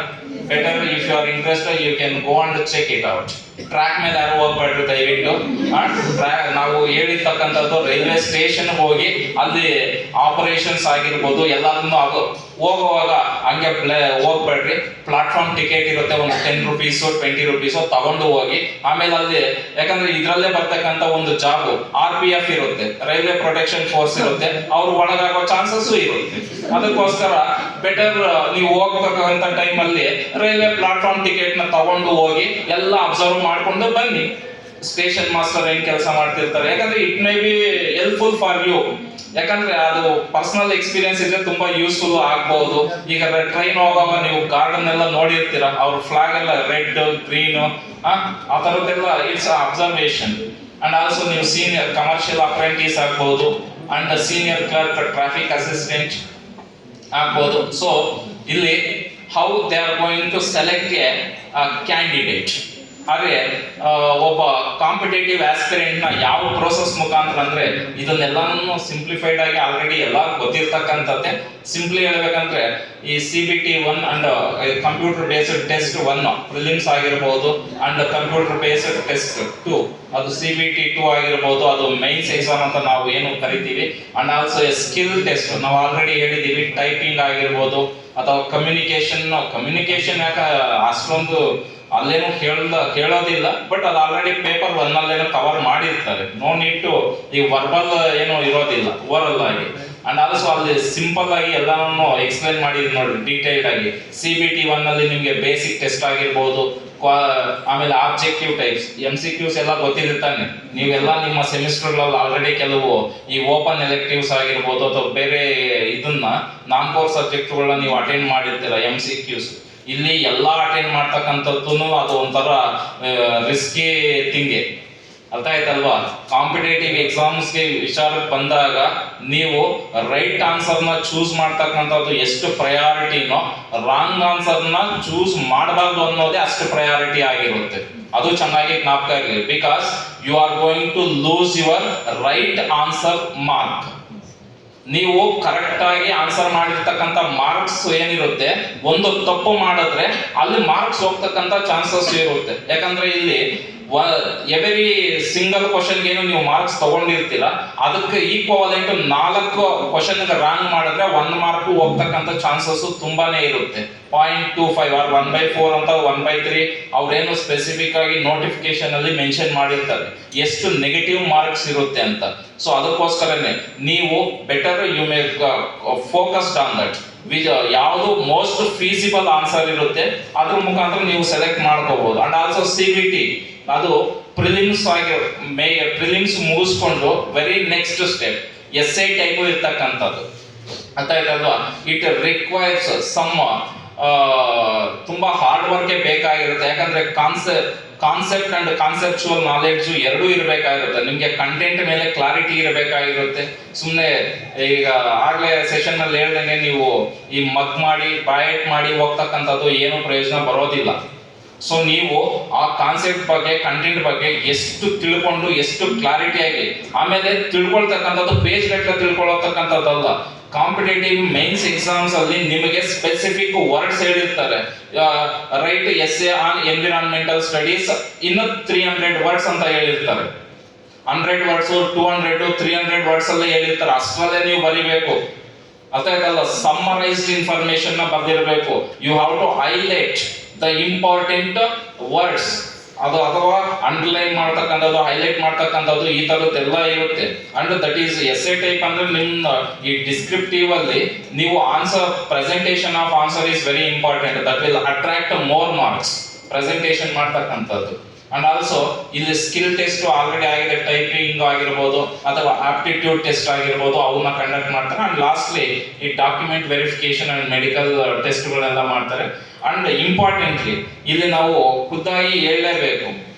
Better if you are interested you can go and check it out. Track ಮೇಲೆ ಯಾರು ಹೋಗ್ಬೇಡ್ರಿ ದಯವಿಟ್ಟು. ನಾವು ಹೇಳಿರ್ತಕ್ಕಂಥದ್ದು ರೈಲ್ವೆ ಸ್ಟೇಷನ್ ಹೋಗಿ ಅಲ್ಲಿ ಆಪರೇಷನ್ಸ್ ಆಗಿರ್ಬೋದು ಎಲ್ಲದನ್ನು ಹೋಗುವಾಗ ಹಂಗೆ ಹೋಗ್ಬೇಡ್ರಿ. ಪ್ಲಾಟ್ಫಾರ್ಮ್ ಟಿಕೆಟ್ ಇರುತ್ತೆ, ಒಂದು 10 rupees 20 rupees ತಗೊಂಡು ಹೋಗಿ. ಆಮೇಲೆ ಅಲ್ಲಿ, ಯಾಕಂದ್ರೆ ಇದ್ರಲ್ಲೇ ಬರ್ತಕ್ಕಂಥ ಒಂದು ಜಾಬ್ RPF ಇರುತ್ತೆ, ರೈಲ್ವೆ ಪ್ರೊಟೆಕ್ಷನ್ ಫೋರ್ಸ್ ಇರುತ್ತೆ, ಅವ್ರು ಒಳಗಾಗೋ ಚಾನ್ಸಸ್ ಇರುತ್ತೆ. ಅದಕ್ಕೋಸ್ಕರ ಬೆಟರ್ ನೀವು ಹೋಗ್ಬೇಕಂತ ಟೈಮಲ್ಲಿ ರೈಲ್ವೆ ಪ್ಲಾಟ್ಫಾರ್ಮ್ ಟಿಕೆಟ್ ನ ತಗೊಂಡು ಹೋಗಿ ಎಲ್ಲ ಅಬ್ಸರ್ವ್ ಮಾಡ್ಕೊಂಡು ಬನ್ನಿ. ಸ್ಟೇಷನ್ ಮಾಸ್ಟರ್ ಏನ್ ಕೆಲಸ ಮಾಡ್ತಿರ್ತಾರೆ, ಯಾಕಂದ್ರೆ it may be helpful for you. ಯಾಕಂದ್ರೆ ಅದು ಪರ್ಸನಲ್ ಎಕ್ಸ್ಪೀರಿಯನ್ಸ್ ಇದ್ರೆ ತುಂಬಾ ಯೂಸ್ಫುಲ್ ಆಗ್ಬಹುದು. ಈಗ ಟ್ರೈನ್ ಹೋಗುವಾಗ ನೀವು ಗಾರ್ಡನ್ ಎಲ್ಲ ನೋಡಿರ್ತೀರಾ, ಅವ್ರ ಫ್ಲಾಗ್ ಎಲ್ಲ ರೆಡ್ ಗ್ರೀನ್ ಆ ತರದ್ದೆಲ್ಲ ಇಟ್ಸ್ ಅಬ್ಸರ್ವೇಷನ್. ಅಂಡ್ ಆಲ್ಸೋ ನೀವು ಸೀನಿಯರ್ ಕಮರ್ಷಿಯಲ್ ಅಪ್ರೆಂಟಿಸ್ ಆಗ್ಬಹುದು, and senior clerk, traffic assistant ಆಗ್ಬಹುದು. ಸೊ ಇಲ್ಲಿ how they are going to select a candidate. ಹಾಗೆ ಒಬ್ಬ ಕಾಂಪಿಟೇಟಿವ್ ಆಸ್ಪಿರೆಂಟ್ ನ ಯಾವ ಪ್ರೋಸೆಸ್ ಮುಖಾಂತರ ಅಂದ್ರೆ, ಇದನ್ನೆಲ್ಲನೂ ಸಿಂಪ್ಲಿಫೈಡ್ ಆಗಿ ಆಲ್ರೆಡಿ ಎಲ್ಲ ಗೊತ್ತಿರ್ತಕ್ಕಂಥದ್ದೇ. ಸಿಂಪ್ಲಿ ಹೇಳ್ಬೇಕಂದ್ರೆ ಈ CBT 1 and computer based test 1 prelims ಆಗಿರ್ಬೋದು, ಅಂಡ್ ಕಂಪ್ಯೂಟರ್ ಬೇಸ್ಡ್ ಟೆಸ್ಟ್ 2 ಅದು CBT 2 ಆಗಿರ್ಬೋದು, ಅದು ಮೈನ್ಸ್ ಎಕ್ಸಾಮ್ ಅಂತ ನಾವು ಏನು ಕರಿತೀವಿ. ಅಂಡ್ ಆಲ್ಸೋ ಸ್ಕಿಲ್ ಟೆಸ್ಟ್ ನಾವು ಆಲ್ರೆಡಿ ಹೇಳಿದೀವಿ, ಟೈಪಿಂಗ್ ಆಗಿರ್ಬೋದು ಅಥವಾ ಕಮ್ಯುನಿಕೇಶನ್ ಯಾಕೆ ಅಷ್ಟೊಂದು ಅಲ್ಲೇನು ಕೇಳೋದಿಲ್ಲ. ಬಟ್ ಅದು ಆಲ್ರೆಡಿ ಪೇಪರ್ 1 ಅಲ್ಲೇನೋ ಕವರ್ ಮಾಡಿರ್ತಾರೆ. ನೋ ನೀಡ್ ಟು ಈ ವರ್ಬಲ್ ಏನೋ ಇರೋದಿಲ್ಲ, ಓರಲ್ ಆಗಿ. ಅಂಡ್ ಆಲ್ಸೋ ಅಲ್ಲಿ ಸಿಂಪಲ್ ಆಗಿ ಎಲ್ಲಾನು ಎಕ್ಸ್ಪ್ಲೈನ್ ಮಾಡಿದ್ವಿ ನೋಡಿ ಡೀಟೇಲ್ಡ್ ಆಗಿ. CBT 1 ಅಲ್ಲಿ ನಿಮ್ಗೆ ಬೇಸಿಕ್ ಟೆಸ್ಟ್ ಆಗಿರ್ಬೋದು, ಆಮೇಲೆ ಆಬ್ಜೆಕ್ಟಿವ್ ಟೈಪ್ಸ್, MCQs ಎಲ್ಲ ಗೊತ್ತಿದೆ ತಾನೆ. ನೀವೆಲ್ಲ ನಿಮ್ಮ ಸೆಮಿಸ್ಟರ್ಗಳಲ್ಲಿ ಆಲ್ರೆಡಿ ಕೆಲವು ಈ ಓಪನ್ ಎಲೆಕ್ಟಿವ್ಸ್ ಆಗಿರ್ಬೋದು ಅಥವಾ ಬೇರೆ ಇದನ್ನ ನಾನ್ ಕೋರ್ ಸಬ್ಜೆಕ್ಟ್ಗಳನ್ನ ನೀವು ಅಟೆಂಡ್ ಮಾಡಿರ್ತೀರ MCQs. ಇಲ್ಲಿ ಎಲ್ಲ ಅಟೆಂಡ್ ಮಾಡ್ತಕ್ಕಂಥದ್ದು ಅದು ಒಂಥರ ರಿಸ್ಕಿ ಥಿಂಗೆ, ಅರ್ಥ ಆಯ್ತಲ್ವಾ? ಕಾಂಪಿಟೇಟಿವ್ ಎಕ್ಸಾಮ್ಸ್ಗೆ ವಿಚಾರಕ್ಕೆ ಬಂದಾಗ ನೀವು ರೈಟ್ ಆನ್ಸರ್ನ ಚೂಸ್ ಮಾಡ್ತಕ್ಕಂಥದ್ದು ಎಷ್ಟು ಪ್ರಯಾರಿಟಿನೋ, ರಾಂಗ್ ಆನ್ಸರ್ನ ಚೂಸ್ ಮಾಡಬಾರ್ದು ಅನ್ನೋದೇ ಅಷ್ಟು ಪ್ರಯಾರಿಟಿ ಆಗಿರುತ್ತೆ. ಅದು ಚೆನ್ನಾಗಿ ಜ್ಞಾಪಕ ಇರಲಿ. Because you are going to lose your right answer mark. ನೀವು ಕರೆಕ್ಟ್ ಆಗಿ ಆನ್ಸರ್ ಮಾಡಿರ್ತಕ್ಕಂಥ ಮಾರ್ಕ್ಸ್ ಏನಿರುತ್ತೆ, ಒಂದು ತಪ್ಪು ಮಾಡಿದ್ರೆ ಅಲ್ಲಿ ಮಾರ್ಕ್ಸ್ ಹೋಗ್ತಕ್ಕಂಥ ಚಾನ್ಸಸ್ ಇರುತ್ತೆ. ಯಾಕಂದ್ರೆ ಇಲ್ಲಿ ಎವರಿ ಸಿಂಗಲ್ ಕ್ವಶನ್ಗೆ ಏನು ನೀವು ಮಾರ್ಕ್ಸ್ ತಗೊಂಡಿರ್ತೀರ, ಅದಕ್ಕೆ ಈಕ್ವಲೆಂಟ್ 4 ಕ್ವಶನ್ ರಾಂಗ್ ಮಾಡಿದ್ರೆ 1 ಮಾರ್ಕ್ ಹೋಗ್ತಕ್ಕಂಥ ಚಾನ್ಸಸ್ ತುಂಬಾನೇ ಇರುತ್ತೆ. 0.25 ಆರ್ 1/4 ಅಂತ 1/3 ಅವ್ರೇನು ಸ್ಪೆಸಿಫಿಕ್ ಆಗಿ ನೋಟಿಫಿಕೇಶನ್ ಅಲ್ಲಿ ಮೆನ್ಷನ್ ಮಾಡಿರ್ತಾರೆ ಎಷ್ಟು ನೆಗೆಟಿವ್ ಮಾರ್ಕ್ಸ್ ಇರುತ್ತೆ ಅಂತ. ಸೊ ಅದಕ್ಕೋಸ್ಕರನೇ ನೀವು better you may focused on that. ಯಾವುದು ಮೋಸ್ಟ್ ಫೀಸಿಬಲ್ ಆನ್ಸರ್ ಇರುತ್ತೆ ಅದ್ರ ಮುಖಾಂತರ ನೀವು ಸೆಲೆಕ್ಟ್ ಮಾಡ್ಕೋಬಹುದು. ಅಂಡ್ ಆಲ್ಸೋ CBT ಅದು ಪ್ರಿಲಿಮ್ಸ್ ಮುಗಿಸ್ಕೊಂಡು very next step SI type ಇರ್ತಕ್ಕಂಥದ್ದು, ಅರ್ಥ ಆಯ್ತಲ್ವಾ? ಇಟ್ ರಿಕ್ವೈರ್ಸ್ ಸಮ್ ತುಂಬಾ ಹಾರ್ಡ್ ವರ್ಕೇ ಬೇಕಾಗಿರುತ್ತೆ. ಯಾಕಂದ್ರೆ ಕಾನ್ಸೆಪ್ಟ್ ಅಂಡ್ ಕಾನ್ಸೆಪ್ಚುವಲ್ ನಾಲೆಡ್ಜ್ ಎರಡೂ ಇರಬೇಕಾಗಿರುತ್ತೆ. ನಿಮಗೆ ಕಂಟೆಂಟ್ ಮೇಲೆ ಕ್ಲಾರಿಟಿ ಇರಬೇಕಾಗಿರುತ್ತೆ. ಸುಮ್ಮನೆ ಈಗ ಆಗ್ಲೇ ಸೆಷನ್ ನಲ್ಲಿ ಹೇಳ್ದಂಗೆ ನೀವು ಈ ಮಗ್ ಮಾಡಿ ಬಾಯಟ್ ಮಾಡಿ ಹೋಗ್ತಕ್ಕಂಥದ್ದು ಏನು ಪ್ರಯೋಜನ ಬರೋದಿಲ್ಲ. ಸೊ ನೀವು ಆ ಕಾನ್ಸೆಪ್ಟ್ ಬಗ್ಗೆ ಕಂಟೆಂಟ್ ಬಗ್ಗೆ ಎಷ್ಟು ತಿಳ್ಕೊಂಡು ಎಷ್ಟು ಕ್ಲಾರಿಟಿಯಾಗಿ ಆಮೇಲೆ ತಿಳ್ಕೊಳ್ತಕ್ಕಂಥದ್ದು ಪೇಜ್ ಗಟ್ಟಲೆ ತಿಳ್ಕೊಳತಕ್ಕಂಥದ್ದಲ್ಲ. ಕಾಂಪಿಟೇಟಿವ್ ಮೈನ್ಸ್ ಎಕ್ಸಾಮ್ಸ್ ಅಲ್ಲಿ ನಿಮಗೆ ಸ್ಪೆಸಿಫಿಕ್ ವರ್ಡ್ಸ್ ಹೇಳಿರ್ತಾರೆ. Right essay on environmental studies ಇನ್ನು 300 ವರ್ಡ್ಸ್ ಅಂತ ಹೇಳಿರ್ತಾರೆ. 100 ವರ್ಡ್ಸ್ 200 300 ವರ್ಡ್ಸ್ ಅಲ್ಲೇ ಹೇಳಿರ್ತಾರೆ. ಅಷ್ಟರಲ್ಲೇ ನೀವು ಬರಿಬೇಕು. ಅರ್ಥಾಯ್ತಲ್ಲ? ಸಮ್ಮರೈಸ್ಡ್ ಇನ್ಫಾರ್ಮೇಶನ್ ನ ಬರ್ದಿರಬೇಕು. You have to highlight the important words. ಅದು ಅಥವಾ ಅಂಡರ್ಲೈನ್ ಮಾಡ್ತಕ್ಕಂಥದ್ದು, ಹೈಲೈಟ್ ಮಾಡ್ತಕ್ಕಂಥದ್ದು, ಈ ತರದ್ದೆಲ್ಲ ಇರುತ್ತೆ. And that is essay type ಅಂದ್ರೆ ನಿಮ್ಮ ಈ ಡಿಸ್ಕ್ರಿಪ್ಟಿವ್ ಅಲ್ಲಿ ನೀವು answer presentation of answer is very important. That will attract more marks presentation ಮಾಡ್ತಕ್ಕಂಥದ್ದು. ಅಂಡ್ ಆಲ್ಸೋ ಇಲ್ಲಿ ಸ್ಕಿಲ್ ಟೆಸ್ಟ್ ಆಲ್ರೆಡಿ ಆಗಿದೆ, ಟೈಪಿಂಗ್ ಆಗಿರ್ಬೋದು ಅಥವಾ ಆಪ್ಟಿಟ್ಯೂಡ್ ಟೆಸ್ಟ್ ಆಗಿರ್ಬೋದು, ಅವನ್ನ ಕಂಡಕ್ಟ್ ಮಾಡ್ತಾರೆ. ಅಂಡ್ ಲಾಸ್ಟ್ಲಿ ಈ ಡಾಕ್ಯುಮೆಂಟ್ ವೆರಿಫಿಕೇಶನ್ ಅಂಡ್ ಮೆಡಿಕಲ್ ಟೆಸ್ಟ್ಗಳೆಲ್ಲ ಮಾಡ್ತಾರೆ. ಅಂಡ್ ಇಂಪಾರ್ಟೆಂಟ್ಲಿ ಇಲ್ಲಿ ನಾವು ಖುದ್ದಾಗಿ ಹೇಳಲೇಬೇಕು,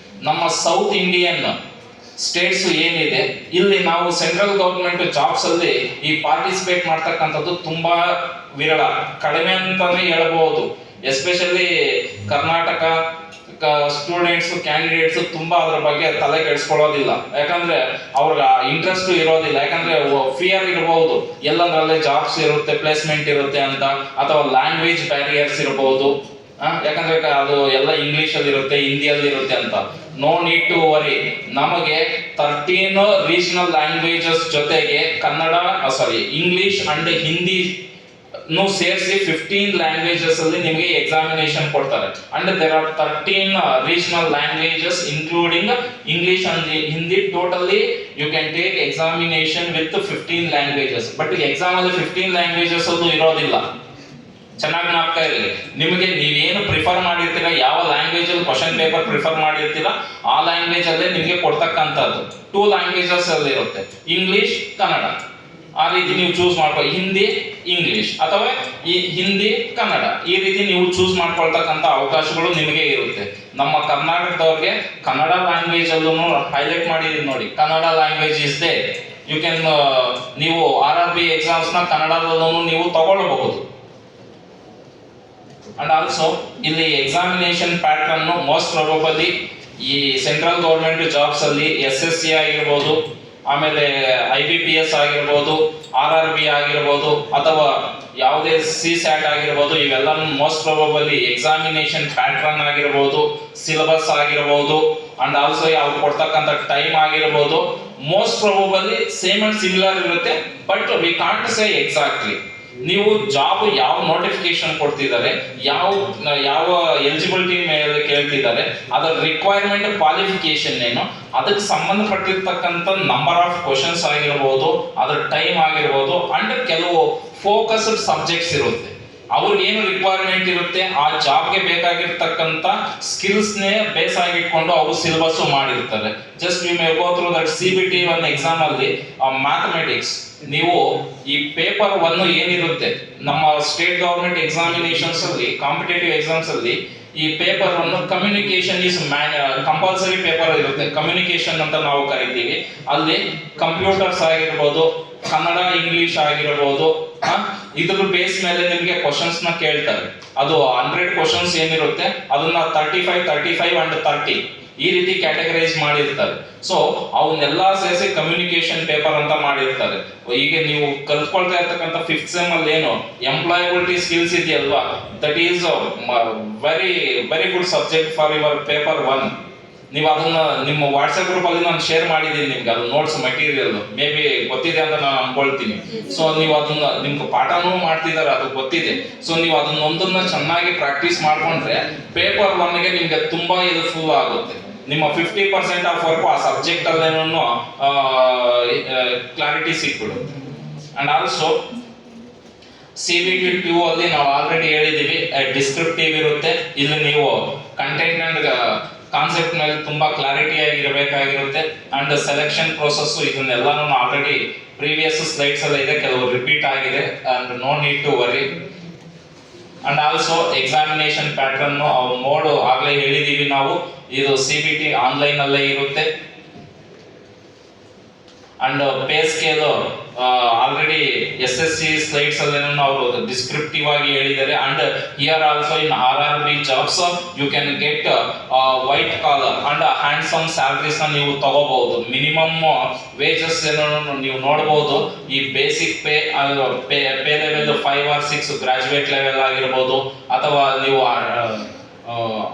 ನಮ್ಮ ಸೌತ್ ಇಂಡಿಯನ್ ಸ್ಟೇಟ್ಸ್ ಏನಿದೆ ಇಲ್ಲಿ ನಾವು ಸೆಂಟ್ರಲ್ ಗೌರ್ಮೆಂಟ್ ಜಾಬ್ಸ್ ಅಲ್ಲಿ ಈ ಪಾರ್ಟಿಸಿಪೇಟ್ ಮಾಡ್ತಕ್ಕಂಥದ್ದು ತುಂಬಾ ವಿರಳ, ಕಡಿಮೆ ಅಂತಾನೆ ಹೇಳ್ಬಹುದು. ಎಸ್ಪೆಷಲಿ ಕರ್ನಾಟಕ ಸ್ಟೂಡೆಂಟ್ಸ್ ಕ್ಯಾಂಡಿಡೇಟ್ಸ್ ತುಂಬಾ ಅದ್ರ ಬಗ್ಗೆ ತಲೆ ಕೆಡಿಸ್ಕೊಳ್ಳೋದಿಲ್ಲ. ಯಾಕಂದ್ರೆ ಅವ್ರಿಗೆ ಇಂಟ್ರೆಸ್ಟ್ ಇರೋದಿಲ್ಲ. ಯಾಕಂದ್ರೆ ಫಿಯರ್ ಇರಬಹುದು, ಎಲ್ಲಂದ್ರಲ್ಲೇ ಜಾಬ್ಸ್ ಇರುತ್ತೆ, ಪ್ಲೇಸ್ಮೆಂಟ್ ಇರುತ್ತೆ ಅಂತ, ಅಥವಾ ಲ್ಯಾಂಗ್ವೇಜ್ ಬ್ಯಾರಿಯರ್ಸ್ ಇರಬಹುದು. ಯಾಕಂದ್ರೆ ಅದು ಎಲ್ಲ ಇಂಗ್ಲಿಷ್ ಅಲ್ಲಿ ಇರುತ್ತೆ, ಹಿಂದಿಯಲ್ಲಿ ಇರುತ್ತೆ ಅಂತ. No need to worry. ನಮಗೆ 13 ರೀಜನಲ್ ಲ್ಯಾಂಗ್ವೇಜಸ್ ಜೊತೆಗೆ ಇಂಗ್ಲಿಷ್ ಅಂಡ್ ಹಿಂದಿ ಸೇರಿಸಿ 15 ಲ್ಯಾಂಗ್ವೇಜಸ್ ಅಲ್ಲಿ ನಿಮಗೆ ಎಕ್ಸಾಮಿನೇಷನ್ ಕೊಡ್ತಾರೆ. And there are 13 regional languages including English and Hindi. Totally you can take examination with 15 languages. But exam ಅಲ್ಲಿ 15 ಲ್ಯಾಂಗ್ವೇಜಸ್ ಅದು ಇರೋದಿಲ್ಲ. ಚೆನ್ನಾಗಿ ಜ್ಞಾಪಕ ಇರಲಿ. ನಿಮಗೆ ನೀವೇನು ಪ್ರಿಫರ್ ಮಾಡಿರ್ತೀರಾ, ಯಾವ ಲ್ಯಾಂಗ್ವೇಜ್ ಅಲ್ಲಿ ಕ್ವಶನ್ ಪೇಪರ್ ಪ್ರಿಫರ್ ಮಾಡಿರ್ತೀರಾ ಆ ಲ್ಯಾಂಗ್ವೇಜ್ ಅಲ್ಲೇ ನಿಮಗೆ ಕೊಡ್ತಕ್ಕಂಥದ್ದು. 2 ಲ್ಯಾಂಗ್ವೇಜಸ್ ಅಲ್ಲಿ ಇರುತ್ತೆ, ಇಂಗ್ಲಿಷ್ ಕನ್ನಡ. ಆ ರೀತಿ ನೀವು ಚೂಸ್ ಮಾಡ್ಕೊ, ಹಿಂದಿ ಇಂಗ್ಲಿಷ್ ಅಥವಾ ಈ ಹಿಂದಿ ಕನ್ನಡ, ಈ ರೀತಿ ನೀವು ಚೂಸ್ ಮಾಡ್ಕೊಳ್ತಕ್ಕಂಥ ಅವಕಾಶಗಳು ನಿಮಗೆ ಇರುತ್ತೆ. ನಮ್ಮ ಕರ್ನಾಟಕದವ್ರಿಗೆ ಕನ್ನಡ ಲ್ಯಾಂಗ್ವೇಜ್ ಅಲ್ಲೂ ಹೈಲೈಟ್ ಮಾಡಿದೀನಿ ನೋಡಿ, Kannada language is there. You can ನೀವು RRB ಎಕ್ಸಾಮ್ಸ್ ನ ಕನ್ನಡದಲ್ಲೂ ನೀವು ತಗೊಳ್ಬಹುದು. ಅಂಡ್ ಆಲ್ಸೋ ಇಲ್ಲಿ ಎಕ್ಸಾಮಿನೇಷನ್ ಪ್ಯಾಟರ್ನ್ ಮೋಸ್ಟ್ ಪ್ರೊಬಬಲಿ ಈ ಸೆಂಟ್ರಲ್ ಗೌರ್ಮೆಂಟ್ ಜಾಬ್ಸ್ ಅಲ್ಲಿ SSC ಆಗಿರ್ಬೋದು, ಆಮೇಲೆ IBPS ಆಗಿರ್ಬೋದು, RRB ಆಗಿರ್ಬೋದು, ಅಥವಾ ಯಾವುದೇ CSAT ಆಗಿರ್ಬೋದು, ಇವೆಲ್ಲ ಮೋಸ್ಟ್ ಪ್ರೊಬಬಲಿ ಎಕ್ಸಾಮಿನೇಷನ್ ಪ್ಯಾಟರ್ನ್ ಆಗಿರ್ಬೋದು, ಸಿಲೆಬಸ್ ಆಗಿರ್ಬೋದು, ಅಂಡ್ ಆಲ್ಸೋ ಅವ್ರು ಕೊಡ್ತಕ್ಕಂಥ ಟೈಮ್ ಆಗಿರ್ಬೋದು, ಮೋಸ್ಟ್ ಪ್ರೊಬಬಲಿ ಸೇಮ್ ಅಂಡ್ ಸಿಮಿಲರ್ ಇರುತ್ತೆ. But we can't say exactly. ನೀವು ಜಾಬ್ ಯಾವ ನೋಟಿಫಿಕೇಶನ್ ಕೊಡ್ತಿದ್ದಾರೆ, ಯಾವ ಎಲಿಜಿಬಿಲಿಟಿ ಮೇಲೆ ಕೇಳ್ತಿದ್ದಾರೆ, ಅದರ ರಿಕ್ವೈರ್ಮೆಂಟ್ ಕ್ವಾಲಿಫಿಕೇಶನ್ ಏನು, ಅದಕ್ಕೆ ಸಂಬಂಧಪಟ್ಟಿರ್ತಕ್ಕಂಥ ನಂಬರ್ ಆಫ್ ಕ್ವಶನ್ಸ್ ಆಗಿರ್ಬೋದು, ಅದರ ಟೈಮ್ ಆಗಿರ್ಬೋದು, ಅಂಡ್ ಕೆಲವು ಫೋಕಸ್ಡ್ ಸಬ್ಜೆಕ್ಟ್ಸ್ ಇರುತ್ತೆ. ಅವ್ರಿಗೆ ಏನು ರಿಕ್ವೈರ್ಮೆಂಟ್ ಇರುತ್ತೆ, ಆ ಜಾಬ್ಗೆ ಬೇಕಾಗಿರ್ತಕ್ಕಂಥ ಸ್ಕಿಲ್ಸ್ನೇ ಬೇಸ್ ಆಗಿಟ್ಕೊಂಡು ಅವರು ಸಿಲೆಬಸ್ ಮಾಡಿರ್ತಾರೆ. Just you may go through that CBT 1 exam ಅಲ್ಲಿ ಮ್ಯಾಥಮೆಟಿಕ್ಸ್ ನೀವು ಈ ಪೇಪರ್ 1 ಏನಿರುತ್ತೆ ನಮ್ಮ ಸ್ಟೇಟ್ ಗವರ್ಮೆಂಟ್ ಎಕ್ಸಾಮಿನೇಷನ್ಸ್ ಅಲ್ಲಿ, ಕಾಂಪಿಟೇಟಿವ್ ಎಕ್ಸಾಮ್ಸ್ ಅಲ್ಲಿ ಈ paper 1 communication is compulsory paper ಇರುತ್ತೆ. ಕಮ್ಯುನಿಕೇಶನ್ ಅಂತ ನಾವು ಕರಿತೀವಿ. ಅಲ್ಲಿ ಕಂಪ್ಯೂಟರ್ಸ್ ಆಗಿರ್ಬೋದು, ಕನ್ನಡ ಇಂಗ್ಲಿಷ್ ಆಗಿರ್ಬೋದು, ಇದ್ರ ಬೇಸ್ ಮೇಲೆ ನಿಮಗೆ ಕ್ವಶನ್ಸ್ ನ ಕೇಳ್ತಾರೆ. ಅದು 100 ಕ್ವಶನ್ಸ್ ಏನಿರುತ್ತೆ ಅದನ್ನ 35 ಅಂಡ್ 30 ಈ ರೀತಿ ಕ್ಯಾಟಗರೈಸ್ ಮಾಡಿರ್ತಾರೆ. ಸೊ ಅವನ್ನೆಲ್ಲ ಸೇರಿಸಿ ಕಮ್ಯುನಿಕೇಶನ್ ಪೇಪರ್ ಅಂತ ಮಾಡಿರ್ತಾರೆ. ಈಗ ನೀವು ಕಲ್ತ್ಕೊಳ್ತಾ ಇರ್ತಕ್ಕಂಥ 5th ಸೆಮ್ ಅಲ್ಲಿ ಏನು ಎಂಪ್ಲಾಯಬಿಲಿಟಿ ಸ್ಕಿಲ್ಸ್ ಇದೆಯಲ್ವಾ, that is very very good subject for your paper 1. ನೀವು ಅದನ್ನ ನಿಮ್ಮ ವಾಟ್ಸ್ಆಪ್ ಗ್ರೂಪ್ ಅಲ್ಲಿ ನಾನು ಶೇರ್ ಮಾಡಿದ್ದೀನಿ ನಿಮ್ಗೆ, ಅದು ನೋಟ್ಸ್ ಮೆಟೀರಿಯಲ್ ಮೇ ಬಿ ಗೊತ್ತಿದೆ ಅಂತ ನಾನು ಅನ್ಕೊಳ್ತೀನಿ. ಸೊ ನೀವು ಅದನ್ನ ನಿಮ್ಗೆ ಪಾಠನೂ ಮಾಡ್ತಿದ್ದಾರೆ, ಅದು ಗೊತ್ತಿದೆ. ಸೊ ನೀವು ಅದನ್ನೊಂದನ್ನ ಚೆನ್ನಾಗಿ ಪ್ರಾಕ್ಟೀಸ್ ಮಾಡ್ಕೊಂಡ್ರೆ ಪೇಪರ್ 1ಗೆ ನಿಮ್ಗೆ ತುಂಬಾ ಹೆಲ್ಪ್ಫುಲ್ ಆಗುತ್ತೆ. ನಿಮ್ಮ 50% ಆಫ್ ವರ್ಕ್ ಆ ಸಬ್ಜೆಕ್ಟ್ ಅಲ್ಲೇನೋ ಕ್ಲಾರಿಟಿ ಸಿಕ್ಬಿಡುತ್ತೆ. ಅಂಡ್ ಆಲ್ಸೋ CBT 2 ಅಲ್ಲಿ ನಾವು ಆಲ್ರೆಡಿ ಹೇಳಿದೀವಿ, ಡಿಸ್ಕ್ರಿಪ್ಟಿವ್ ಇರುತ್ತೆ. ಇಲ್ಲಿ ನೀವು ಕಂಟೆಂಟ್ ಅಂಡ್ ಕಾನ್ಸೆಪ್ಟ್ ಮೇಲೆ ತುಂಬಾ ಕ್ಲಾರಿಟಿ ಆಗಿರಬೇಕಾಗಿರುತ್ತೆ. ಅಂಡ್ ಸೆಲೆಕ್ಷನ್ ಪ್ರೋಸೆಸ್ ಇದನ್ನೆಲ್ಲಾನು ಆಲ್ರೆಡಿ ಪ್ರೀವಿಯಸ್ ಸ್ಲೈಡ್ಸ್ ಎಲ್ಲ ಇದೆ, ಕೆಲವು ರಿಪೀಟ್ ಆಗಿದೆ. And no need to worry. And also examination pattern mode ಆಗಲೇ ಹೇಳಿದೀವಿ ನಾವು, ಇದು CBT ಆನ್ಲೈನ್ ಅಲ್ಲೇ ಇರುತ್ತೆ. And pay scale already SSC slides ಅಲ್ಲೇನೋ ಅವರು ಡಿಸ್ಕ್ರಿಪ್ಟಿವ್ ಆಗಿ ಹೇಳಿದ್ದಾರೆ. And here also in RRB jobs you can get white collar and hands on salaries ನೀವು ತಗೋಬಹುದು. ಮಿನಿಮಮ್ ವೇಜಸ್ ಏನೋ ನೀವು ನೋಡಬಹುದು. ಈ basic pay level 5 or 6 graduate level ಆಗಿರ್ಬೋದು, ಅಥವಾ ನೀವು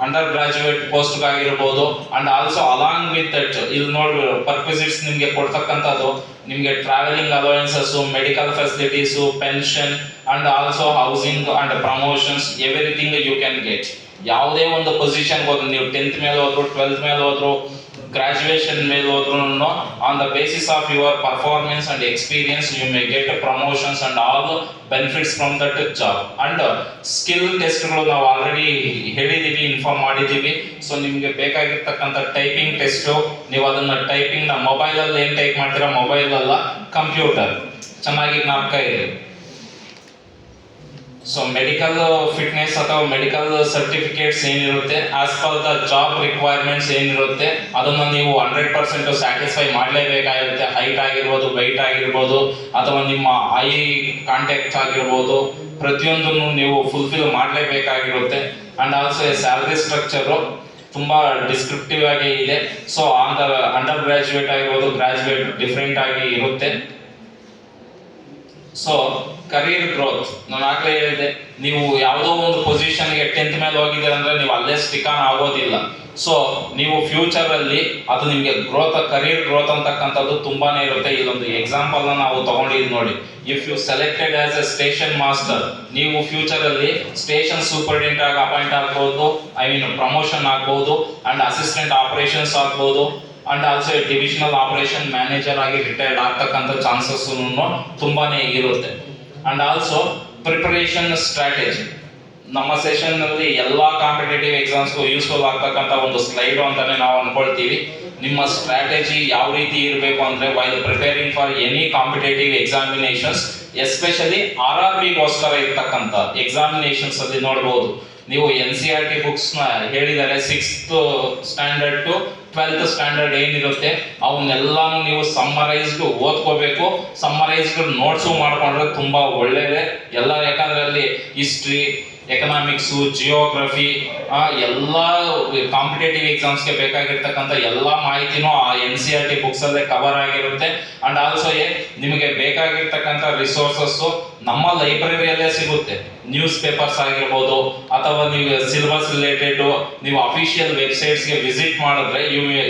ಅಂಡರ್ ಗ್ರಾಜುಯೇಟ್ ಪೋಸ್ಟ್ ಆಗಿರ್ಬೋದು. And also along with that ಇಲ್ಲಿ ನೋಡಿ ಪರ್ಕ್ವಿಸಿಟ್ಸ್ ನಿಮಗೆ ಕೊಡ್ತಕ್ಕಂಥದ್ದು, ನಿಮಗೆ travelling allowances, medical facilities, pension and also housing and promotions, everything you can get. ಯಾವುದೇ ಒಂದು ಪೊಸಿಷನ್ ಹೋದ್ರು, ನೀವು 10th ಮೇಲೆ ಹೋದ್ರು, 12th ಮೇಲೆ ಹೋದ್ರು, ಗ್ರಾಜುಯೇಷನ್ ಮೇಲೆ ಹೋದ್ರು, on the basis of your performance and experience you may get promotions and all benefits from that job. And skill ಟೆಸ್ಟ್ಗಳು ನಾವು ಆಲ್ರೆಡಿ ಹೇಳಿದೀವಿ, ಇನ್ಫಾರ್ಮ್ ಮಾಡಿದ್ದೀವಿ. ಸೊ ನಿಮಗೆ ಬೇಕಾಗಿರ್ತಕ್ಕಂಥ ಟೈಪಿಂಗ್ ಟೆಸ್ಟು, ನೀವು ಅದನ್ನ ಟೈಪಿಂಗ್ ನ ಮೊಬೈಲಲ್ಲಿ ಏನು ಟೈಪ್ ಮಾಡ್ತೀರಾ, ಮೊಬೈಲ್ ಅಲ್ಲ ಕಂಪ್ಯೂಟರ್, ಚೆನ್ನಾಗಿ ಜ್ಞಾಪಕ ಇದೆ. ಸೊ ಮೆಡಿಕಲ್ ಫಿಟ್ನೆಸ್ ಅಥವಾ ಮೆಡಿಕಲ್ ಸರ್ಟಿಫಿಕೇಟ್ಸ್ ಏನಿರುತ್ತೆ, as per the job requirements ಏನಿರುತ್ತೆ ಅದನ್ನ ನೀವು 100% ಸ್ಯಾಟಿಸ್ಫೈ ಮಾಡಲೇಬೇಕಾಗಿರುತ್ತೆ. ಹೈಟ್ ಆಗಿರ್ಬೋದು, ವೆಯ್ಟ್ ಆಗಿರ್ಬೋದು, ಅಥವಾ ನಿಮ್ಮ ಐ ಕಾಂಟ್ಯಾಕ್ಟ್ ಆಗಿರ್ಬೋದು, ಪ್ರತಿಯೊಂದನ್ನು ನೀವು ಫುಲ್ಫಿಲ್ ಮಾಡಲೇಬೇಕಾಗಿರುತ್ತೆ. ಅಂಡ್ ಆಲ್ಸೋ ಸ್ಯಾಲರಿ ಸ್ಟ್ರಕ್ಚರು ತುಂಬಾ ಡಿಸ್ಕ್ರಿಪ್ಟಿವ್ ಆಗಿ ಇದೆ. ಸೊ ಅಂಡರ್ ಗ್ರಾಜುಯೇಟ್ ಆಗಿರ್ಬೋದು, ಗ್ರಾಜುಯೇಟ್ ಡಿಫ್ರೆಂಟ್ ಆಗಿ ಇರುತ್ತೆ. ಸೊ ಕರಿಯರ್ ಗ್ರೋತ್ ನಾನು ಆಗ್ಲೇ ಹೇಳಿದೆ, ನೀವು ಯಾವುದೋ ಒಂದು ಪೊಸಿಷನ್ಗೆ 10th ಮೇಲೆ ಹೋಗಿದ್ದೀರ ಅಂದ್ರೆ ನೀವು ಅಲ್ಲೇ ಸ್ಟಿಕ್ ಆನ್ ಆಗೋದಿಲ್ಲ. ಸೊ ನೀವು ಫ್ಯೂಚರ್ ಅಲ್ಲಿ ಅದು ನಿಮಗೆ ಗ್ರೋತ್, ಕರಿಯರ್ ಗ್ರೋತ್ ಅಂತಕ್ಕಂಥದ್ದು ತುಂಬಾನೇ ಇರುತ್ತೆ. ಇಲ್ಲೊಂದು ಎಕ್ಸಾಂಪಲ್ ನಾವು ತಗೊಂಡಿದ್ದು ನೋಡಿ. If you selected as a station master, ನೀವು ಫ್ಯೂಚರ್ ಅಲ್ಲಿ ಸ್ಟೇಷನ್ ಸೂಪರಿಂಟೆಂಡೆಂಟ್ ಆಗಿ ಅಪಾಯಿಂಟ್ ಆಗ್ಬಹುದು, ಪ್ರಮೋಷನ್ ಆಗ್ಬಹುದು, ಅಂಡ್ ಅಸಿಸ್ಟೆಂಟ್ ಆಪರೇಷನ್ಸ್ ಆಗ್ಬಹುದು, and also divisional operation manager ಆಗಿ ರಿಟೈರ್ಡ್ ಆಗ್ತಕ್ಕಂಥ ಚಾನ್ಸಸ್ ತುಂಬಾನೇ ಇರುತ್ತೆ. ಅಂಡ್ ಆಲ್ಸೋ ಪ್ರಿಪರೇಷನ್ ಸ್ಟ್ರಾಟಜಿ, ನಮ್ಮ ಸೆಷನ್ ನಲ್ಲಿ ಎಲ್ಲಾ ಕಾಂಪಿಟೇಟಿವ್ ಎಕ್ಸಾಮ್ಸ್ಗೂ ಯೂಸ್ಫುಲ್ ಆಗ್ತಕ್ಕಂಥ ಒಂದು ಸ್ಲೈಡ್ ಅಂತಾನೆ ನಾವು ಅನ್ಕೊಳ್ತೀವಿ. ನಿಮ್ಮ ಸ್ಟ್ರಾಟಜಿ ಯಾವ ರೀತಿ ಇರಬೇಕು ಅಂದ್ರೆ, while preparing for any competitive examinations, especially RRBಗೋಸ್ಕರ ಇರ್ತಕ್ಕಂಥ ಎಕ್ಸಾಮಿನೇಷನ್ಸ್ ಅಲ್ಲಿ ನೋಡಬಹುದು. ನೀವು NCERT ಬುಕ್ಸ್ ನ ಹೇಳಿದರೆ 6th standard to 12th standard ಏನಿರುತ್ತೆ ಅವನ್ನೆಲ್ಲಾನು ನೀವು ಸಮ್ಮರೈಸ್ಡ್ ಓದ್ಕೋಬೇಕು. ಸಮ್ಮರೈಸ್ಡ್ ನೋಟ್ಸು ಮಾಡ್ಕೊಂಡ್ರೆ ತುಂಬಾ ಒಳ್ಳೇದೇ ಎಲ್ಲ. ಯಾಕಂದ್ರೆ ಅಲ್ಲಿ ಹಿಸ್ಟ್ರಿ, ಎಕನಾಮಿಕ್ಸು, ಜಿಯೋಗ್ರಫಿ, ಎಲ್ಲ ಕಾಂಪಿಟೇಟಿವ್ ಎಕ್ಸಾಮ್ಸ್ಗೆ ಬೇಕಾಗಿರ್ತಕ್ಕಂಥ ಎಲ್ಲ ಮಾಹಿತಿನೂ ಆ NCERT ಬುಕ್ಸ್ ಅಲ್ಲೇ ಕವರ್ ಆಗಿರುತ್ತೆ. ಅಂಡ್ ಆಲ್ಸೋ ನಿಮಗೆ ಬೇಕಾಗಿರ್ತಕ್ಕಂಥ ರಿಸೋರ್ಸಸ್ ನಮ್ಮ ಲೈಬ್ರರಿಯಲ್ಲೇ ಸಿಗುತ್ತೆ. ನ್ಯೂಸ್ ಪೇಪರ್ಸ್ ಆಗಿರ್ಬೋದು, ಅಥವಾ ನೀವು ಸಿಲೆಬಸ್ ರಿಲೇಟೆಡ್ ನೀವು ಅಫಿಷಿಯಲ್ ವೆಬ್ಸೈಟ್ಸ್ಗೆ ವಿಸಿಟ್ ಮಾಡಿದ್ರೆ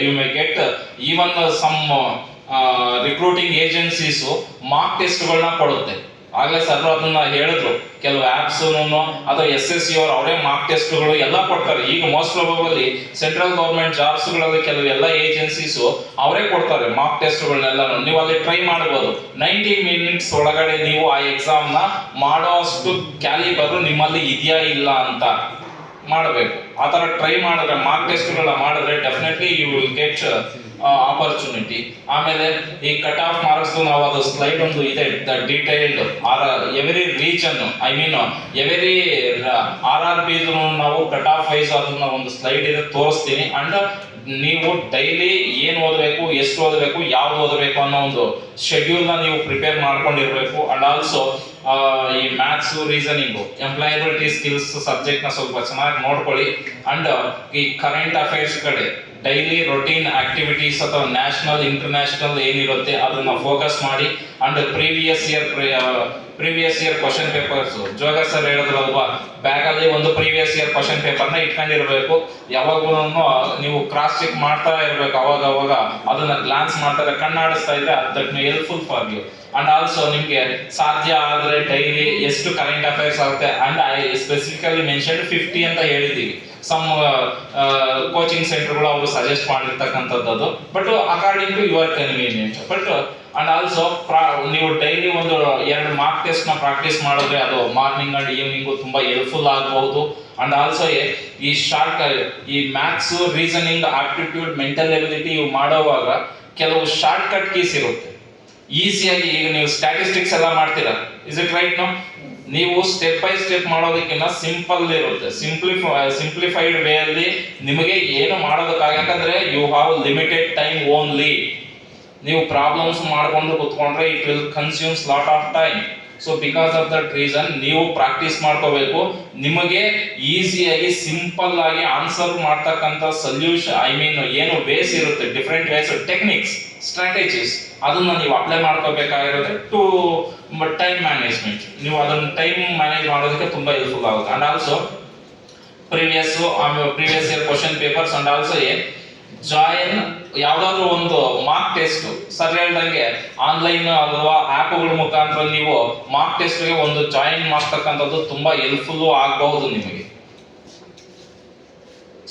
you may get even some recruiting agencies mark ಟೆಸ್ಟ್ಗಳನ್ನ ಕೊಡುತ್ತೆ. ಆಗಲೇ ಸರ್ ಅದನ್ನ ಹೇಳಿದ್ರು, ಕೆಲವು ಆ್ಯಪ್ಸ್ ಅಥವಾ SSC ಅವರು ಅವರೇ ಮಾರ್ಕ್ ಟೆಸ್ಟ್ಗಳು ಎಲ್ಲ ಕೊಡ್ತಾರೆ. ಈಗ ಮೋಸ್ಟ್ ಪ್ರಾಬಬಲಿ ಸೆಂಟ್ರಲ್ ಗೌರ್ಮೆಂಟ್ ಜಾಬ್ಸ್ಗಳಲ್ಲಿ ಕೆಲವು ಎಲ್ಲ ಏಜೆನ್ಸೀಸು ಅವರೇ ಕೊಡ್ತಾರೆ ಮಾರ್ಕ್ ಟೆಸ್ಟ್ಗಳನ್ನೆಲ್ಲ. ನೀವು ಅಲ್ಲಿ ಟ್ರೈ ಮಾಡ್ಬೋದು. 90 minutes ಒಳಗಡೆ ನೀವು ಆ ಎಕ್ಸಾಮ್ನ ಮಾಡೋ ಅಷ್ಟು ಕ್ಯಾಲಿಬರ್ ನಿಮ್ಮಲ್ಲಿ ಇದೆಯಾ ಇಲ್ಲ ಅಂತ ಮಾಡಬೇಕು. ಆ ಥರ ಟ್ರೈ ಮಾಡಿದ್ರೆ, ಮಾರ್ಕ್ ಟೆಸ್ಟ್ಗಳ ಮಾಡಿದ್ರೆ definitely you will get opportunity. ಆಮೇಲೆ ಈ ಕಟ್ ಆಫ್ ಮಾರ್ಕ್ಸ್ ನಾವು ಅದು ಸ್ಲೈಡ್ ಒಂದು ಇದೆ, detailed every region, every RRB ನಾವು ಕಟ್ ಆಫ್ ವೈಸ್ ಅದನ್ನ ಒಂದು ಸ್ಲೈಡ್ ಇದೆ ತೋರಿಸ್ತೀನಿ. ಅಂಡ್ ನೀವು ಡೈಲಿ ಏನು ಓದಬೇಕು, ಎಷ್ಟು ಓದಬೇಕು, ಯಾವ್ದು ಓದಬೇಕು ಅನ್ನೋ ಒಂದು ಶೆಡ್ಯೂಲ್ ನ ನೀವು ಪ್ರಿಪೇರ್ ಮಾಡ್ಕೊಂಡಿರ್ಬೇಕು. ಅಂಡ್ ಆಲ್ಸೋ ಈ maths, reasoning, employability skills subject ನ ಸ್ವಲ್ಪ ಚೆನ್ನಾಗಿ ನೋಡ್ಕೊಳ್ಳಿ. ಅಂಡ್ ಈ ಕರೆಂಟ್ ಅಫೇರ್ಸ್ ಕಡೆ ಡೈಲಿ ರೊಟೀನ್ ಆಕ್ಟಿವಿಟೀಸ್ ಅಥವಾ ನ್ಯಾಷನಲ್ ಇಂಟರ್ನ್ಯಾಷನಲ್ ಏನಿರುತ್ತೆ ಅದನ್ನ ಫೋಕಸ್ ಮಾಡಿ. And previous year question papers, Joga sir ಹೇಳಿದ್ರಲ್ವಾ, ಬ್ಯಾಗ್ ಅಲ್ಲಿ ಒಂದು ಪ್ರೀವಿಯಸ್ ಇಯರ್ ಕ್ವಶನ್ ಪೇಪರ್ ನ ಇಟ್ಕೊಂಡಿರ್ಬೇಕು. ಯಾವಾಗೂ ನೀವು ಕ್ರಾಸ್ ಚೆಕ್ ಮಾಡ್ತಾ ಇರ್ಬೇಕು. ಅವಾಗ ಅದನ್ನ ಗ್ಲಾನ್ಸ್ ಮಾಡ್ತಾರೆ, ಕಣ್ಣಾಡಿಸ್ತಾ ಇದ್ರೆ that may helpful for you. And also ನಿಮ್ಗೆ ಸಾಧ್ಯ ಆದ್ರೆ ಡೈಲಿ ಎಷ್ಟು ಕರೆಂಟ್ ಅಫೇರ್ಸ್ ಆಗುತ್ತೆ, ಅಂಡ್ ಐ ಸ್ಪೆಸಿಫಿಕಲಿ ಮೆನ್ಷನ್ 50 ಅಂತ ಹೇಳಿದೀವಿ. ಸಮ್ ಕೋಚಿಂಗ್ ಸೆಂಟರ್ಗಳು ಅವರು ಸಜೆಸ್ಟ್ ಮಾಡಿರ್ತಕ್ಕಂಥದ್ದು, but according to your convenience. But and also ನೀವು ಡೈಲಿ ಒಂದು 2 ಮಾರ್ಕ್ ಟೆಸ್ಟ್ ನ ಪ್ರಾಕ್ಟೀಸ್ ಮಾಡಿದ್ರೆ ಅದು ಮಾರ್ನಿಂಗ್ ಅಂಡ್ ಈವ್ನಿಂಗು ತುಂಬಾ ಹೆಲ್ಪ್ಫುಲ್ ಆಗಬಹುದು. ಅಂಡ್ ಆಲ್ಸೋ ಈ maths, reasoning, aptitude, mental ability ಇವು ಮಾಡೋವಾಗ ಕೆಲವು ಶಾರ್ಟ್ ಕಟ್ ಕೀಸ್ ಇರುತ್ತೆ. ಈಸಿಯಾಗಿ ಈಗ ನೀವು ಸ್ಟ್ಯಾಟಿಸ್ಟಿಕ್ಸ್ ಎಲ್ಲ ಮಾಡ್ತೀರಾ, ಇಸ್ ಇಟ್ ರೈಟ್? ನೋ ನೀವು ಸ್ಟೆಪ್ ಬೈ ಸ್ಟೆಪ್ ಮಾಡೋದಕ್ಕಿಂತ ಸಿಂಪಲ್ ಇರುತ್ತೆ. ಸಿಂಪ್ಲಿಫೈಡ್ ವೇ ಅಲ್ಲಿ ನಿಮಗೆ ಏನು ಮಾಡೋದಕ್ಕಾಗ, ಯಾಕಂದ್ರೆ you have limited time only. ನೀವು ಪ್ರಾಬ್ಲಮ್ಸ್ ಮಾಡ್ಕೊಂಡು ಕುತ್ಕೊಂಡ್ರೆ it will consumes lot of time. So because of that reason ನೀವು ಪ್ರಾಕ್ಟೀಸ್ ಮಾಡ್ಕೋಬೇಕು. ನಿಮಗೆ ಈಸಿಯಾಗಿ ಸಿಂಪಲ್ ಆಗಿ ಆನ್ಸರ್ ಮಾಡ್ತಕ್ಕಂಥ ಸೊಲ್ಯೂಷನ್, ಐ ಮೀನ್ ಏನು ವೇಸ್ ಇರುತ್ತೆ, ಡಿಫ್ರೆಂಟ್ ವೇಸ್, ಟೆಕ್ನಿಕ್ಸ್, ಸ್ಟ್ರಾಟಜೀಸ್, ಅದನ್ನ ನೀವು ಅಪ್ಲೈ ಮಾಡ್ಕೋಬೇಕಾಗಿರುತ್ತೆ ಟು ಟೈಮ್ ಮ್ಯಾನೇಜ್ಮೆಂಟ್. ನೀವು ಅದನ್ನ ಟೈಮ್ ಮ್ಯಾನೇಜ್ ಮಾಡೋದಕ್ಕೆ ತುಂಬಾ ಹೆಲ್ಪ್ಫುಲ್ ಆಗುತ್ತೆ. And also previous year question papers and also join ಯಾವ್ದಾದ್ರು ಒಂದು ಮಾರ್ಕ್ ಟೆಸ್ಟ್. ಸರ್ ಹೇಳ್ದಂಗೆ ಆನ್ಲೈನ್ ಅಥವಾ ಆ್ಯಪ್ಗಳ ಮುಖಾಂತರ ನೀವು ಮಾರ್ಕ್ ಟೆಸ್ಟ್ಗೆ ಒಂದು ಜಾಯಿನ್ ಮಾಡ್ತಕ್ಕಂಥದ್ದು ತುಂಬಾ ಹೆಲ್ಪ್ಫುಲ್ ಆಗಬಹುದು ನಿಮಗೆ.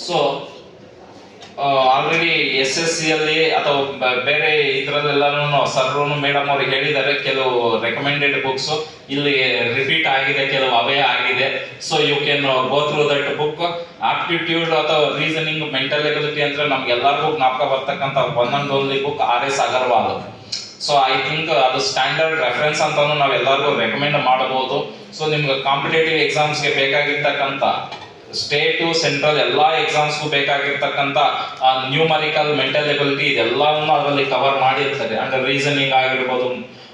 ಸೊ ಆಲ್ರೆಡಿ SSC ಅಲ್ಲಿ ಅಥವಾ ಬೇರೆ ಇದರಲ್ಲೆಲ್ಲಾನು ಸರ್ರು ಮೇಡಮ್ ಅವ್ರಿಗೆ ಹೇಳಿದ್ದಾರೆ, ಕೆಲವು ರೆಕಮೆಂಡೆಡ್ ಬುಕ್ಸ್ ಇಲ್ಲಿ ರಿಪೀಟ್ ಆಗಿದೆ, ಕೆಲವು ಅವೇ ಆಗಿದೆ. So you can go through that book. Aptitude ಅಥವಾ ರೀಸನಿಂಗ್, ಮೆಂಟಲ್ ಎಬಿಲಿಟಿ ಅಂದ್ರೆ ನಮ್ಗೆಲ್ಲರಿಗೂ ಜ್ಞಾಪಕ ಬರ್ತಕ್ಕಂಥ one and only book RS Agarwal. So I think ಅದು ಸ್ಟ್ಯಾಂಡರ್ಡ್ ರೆಫರೆನ್ಸ್ ಅಂತಾನು ನಾವೆಲ್ಲರಿಗೂ ರೆಕಮೆಂಡ್ ಮಾಡಬಹುದು. ಸೊ ನಿಮ್ಗೆ ಕಾಂಪಿಟೇಟಿವ್ ಎಕ್ಸಾಮ್ಸ್ಗೆ ಬೇಕಾಗಿರ್ತಕ್ಕಂಥ ಸ್ಟೇಟು ಸೆಂಟ್ರಲ್ ಎಲ್ಲಾ ಎಕ್ಸಾಮ್ಸ್ಗೂ ಬೇಕಾಗಿರ್ತಕ್ಕಂಥ ನ್ಯೂಮರಿಕಲ್, ಮೆಂಟಲ್ ಎಬಿಲಿಟಿ ಇದೆಲ್ಲವನ್ನು ಅದರಲ್ಲಿ ಕವರ್ ಮಾಡಿರ್ತಾರೆ. ಅಂಡ್ ರೀಸನಿಂಗ್ ಆಗಿರ್ಬೋದು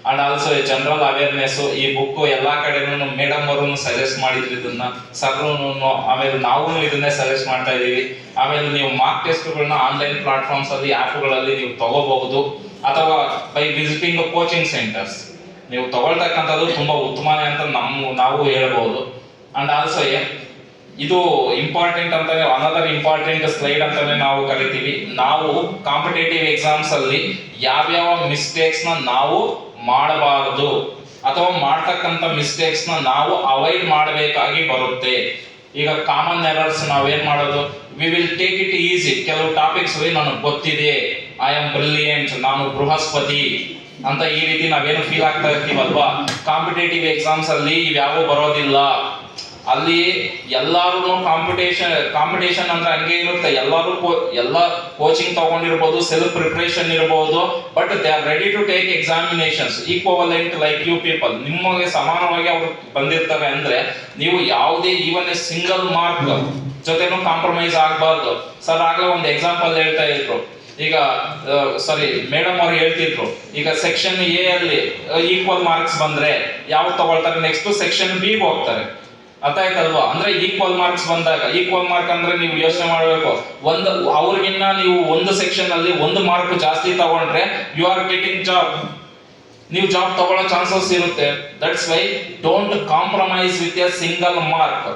ಅಂಡ್ ಆಲ್ಸೋ ಜನರಲ್ ಅವೇರ್ನೆಸ್. ಈ ಬುಕ್ ಎಲ್ಲಾ ಕಡೆನೂ ಮೇಡಮ್ ಅವರು ಸಜೆಸ್ಟ್ ಮಾಡಿದ್ರು ಇದನ್ನ, ಸರ್ರು, ಆಮೇಲೆ ನಾವು ಇದನ್ನೇ ಸಜೆಸ್ಟ್ ಮಾಡ್ತಾ ಇದೀವಿ. ಆಮೇಲೆ ನೀವು ಮಾರ್ಕ್ ಟೆಸ್ಟ್ಗಳನ್ನ ಆನ್ಲೈನ್ ಪ್ಲಾಟ್ಫಾರ್ಮ್ಸ್ ಅಲ್ಲಿ, ಆ್ಯಪ್ಗಳಲ್ಲಿ ನೀವು ತಗೋಬಹುದು, ಅಥವಾ ಬೈ ವಿಸಿಟಿಂಗ್ ಕೋಚಿಂಗ್ ಸೆಂಟರ್ಸ್ ನೀವು ತಗೊಳ್ತಕ್ಕಂಥದ್ದು ತುಂಬಾ ಉತ್ತಮನೇ ಅಂತ ನಾವು ಹೇಳ್ಬಹುದು. ಅಂಡ್ ಆಲ್ಸೋ ಇದು ಇಂಪಾರ್ಟೆಂಟ್ ಅಂತಾನೆ, ಅನದರ್ ಇಂಪಾರ್ಟೆಂಟ್ ಸ್ಲೈಡ್ ಅಂತಾನೆ ನಾವು ಕರಿತೀವಿ. ನಾವು ಕಾಂಪಿಟೇಟಿವ್ ಎಕ್ಸಾಮ್ಸ್ ಅಲ್ಲಿ ಯಾವ್ಯಾವ ಮಿಸ್ಟೇಕ್ಸ್ ನ ನಾವು ಮಾಡಬಾರದು ಅಥವಾ ಮಾಡ್ತಕ್ಕಂಥ ಮಿಸ್ಟೇಕ್ಸ್ ನ ನಾವು ಅವಾಯ್ಡ್ ಮಾಡಬೇಕಾಗಿ ಬರುತ್ತೆ. ಈಗ ಕಾಮನ್ ಎರರ್ಸ್ ನಾವೇನ್ ಮಾಡೋದು, we will take it easy. ಕೆಲವು ಟಾಪಿಕ್ಸ್ ನನಗೆ ಗೊತ್ತಿದೆ, ಐ ಆಮ್ ಬ್ರಿಲಿಯಂಟ್, ನಾನು ಬೃಹಸ್ಪತಿ ಅಂತ ಈ ರೀತಿ ನಾವೇನು ಫೀಲ್ ಆಗ್ತಾ ಇರ್ತೀವಲ್ವಾ. ಕಾಂಪಿಟೇಟಿವ್ ಎಕ್ಸಾಮ್ಸ್ ಅಲ್ಲಿ ಇವ್ಯಾವು ಬರೋದಿಲ್ಲ. ಅಲ್ಲಿ ಎಲ್ಲಾರು ಕಾಂಪಿಟೇಷನ್ ಅಂದ್ರೆ ಹಂಗೆ ಇರುತ್ತೆ. ಎಲ್ಲರೂ ಎಲ್ಲ ಕೋಚಿಂಗ್ ತಗೊಂಡಿರ್ಬೋದು, ಸೆಲ್ಫ್ ಪ್ರಿಪರೇಷನ್ ಇರಬಹುದು, but they are ready to take examinations equivalent like you people. ನಿಮಗೆ ಸಮಾನವಾಗಿ ಅವ್ರು ಬಂದಿರ್ತಾರೆ ಅಂದ್ರೆ ನೀವು ಯಾವುದೇ ಈವನ್ ಎ ಸಿಂಗಲ್ ಮಾರ್ಕ್ ಜೊತೆನೂ ಕಾಂಪ್ರಮೈಸ್ ಆಗಬಾರ್ದು. ಸರ್ ಆಗ್ಲೇ ಒಂದು ಎಕ್ಸಾಂಪಲ್ ಹೇಳ್ತಾ ಇದ್ರು, ಈಗ ಸಾರಿ ಮೇಡಮ್ ಅವ್ರು ಹೇಳ್ತಿದ್ರು, ಈಗ ಸೆಕ್ಷನ್ ಎ ಅಲ್ಲಿ ಈಕ್ವಲ್ ಮಾರ್ಕ್ಸ್ ಬಂದ್ರೆ ಯಾವ್ದು ತಗೊಳ್ತಾರೆ, ನೆಕ್ಸ್ಟ್ ಸೆಕ್ಷನ್ ಬಿ ಹೋಗ್ತಾರೆ. ಅರ್ಥ ಆಯ್ತಲ್ವಾ? ಅಂದ್ರೆ ಈಕ್ವಲ್ ಮಾರ್ಕ್ಸ್ ಬಂದಾಗ, ಈಕ್ವಲ್ ಮಾರ್ಕ್ ಅಂದ್ರೆ ನೀವು ಯೋಚನೆ ಮಾಡಬೇಕು, ಒಂದು ಅವ್ರಿಗಿನ್ನ ನೀವು ಒಂದು ಸೆಕ್ಷನ್ ಅಲ್ಲಿ ಒಂದು ಮಾರ್ಕ್ ಜಾಸ್ತಿ ತಗೊಂಡ್ರೆ ಯು ಆರ್ ಗೆಟಿಂಗ್ ಜಾಬ್, ನೀವು ಜಾಬ್ ತಗೊಳ್ಳೋ ಚಾನ್ಸಸ್ ಇರುತ್ತೆ. That's why don't compromise with A single mark.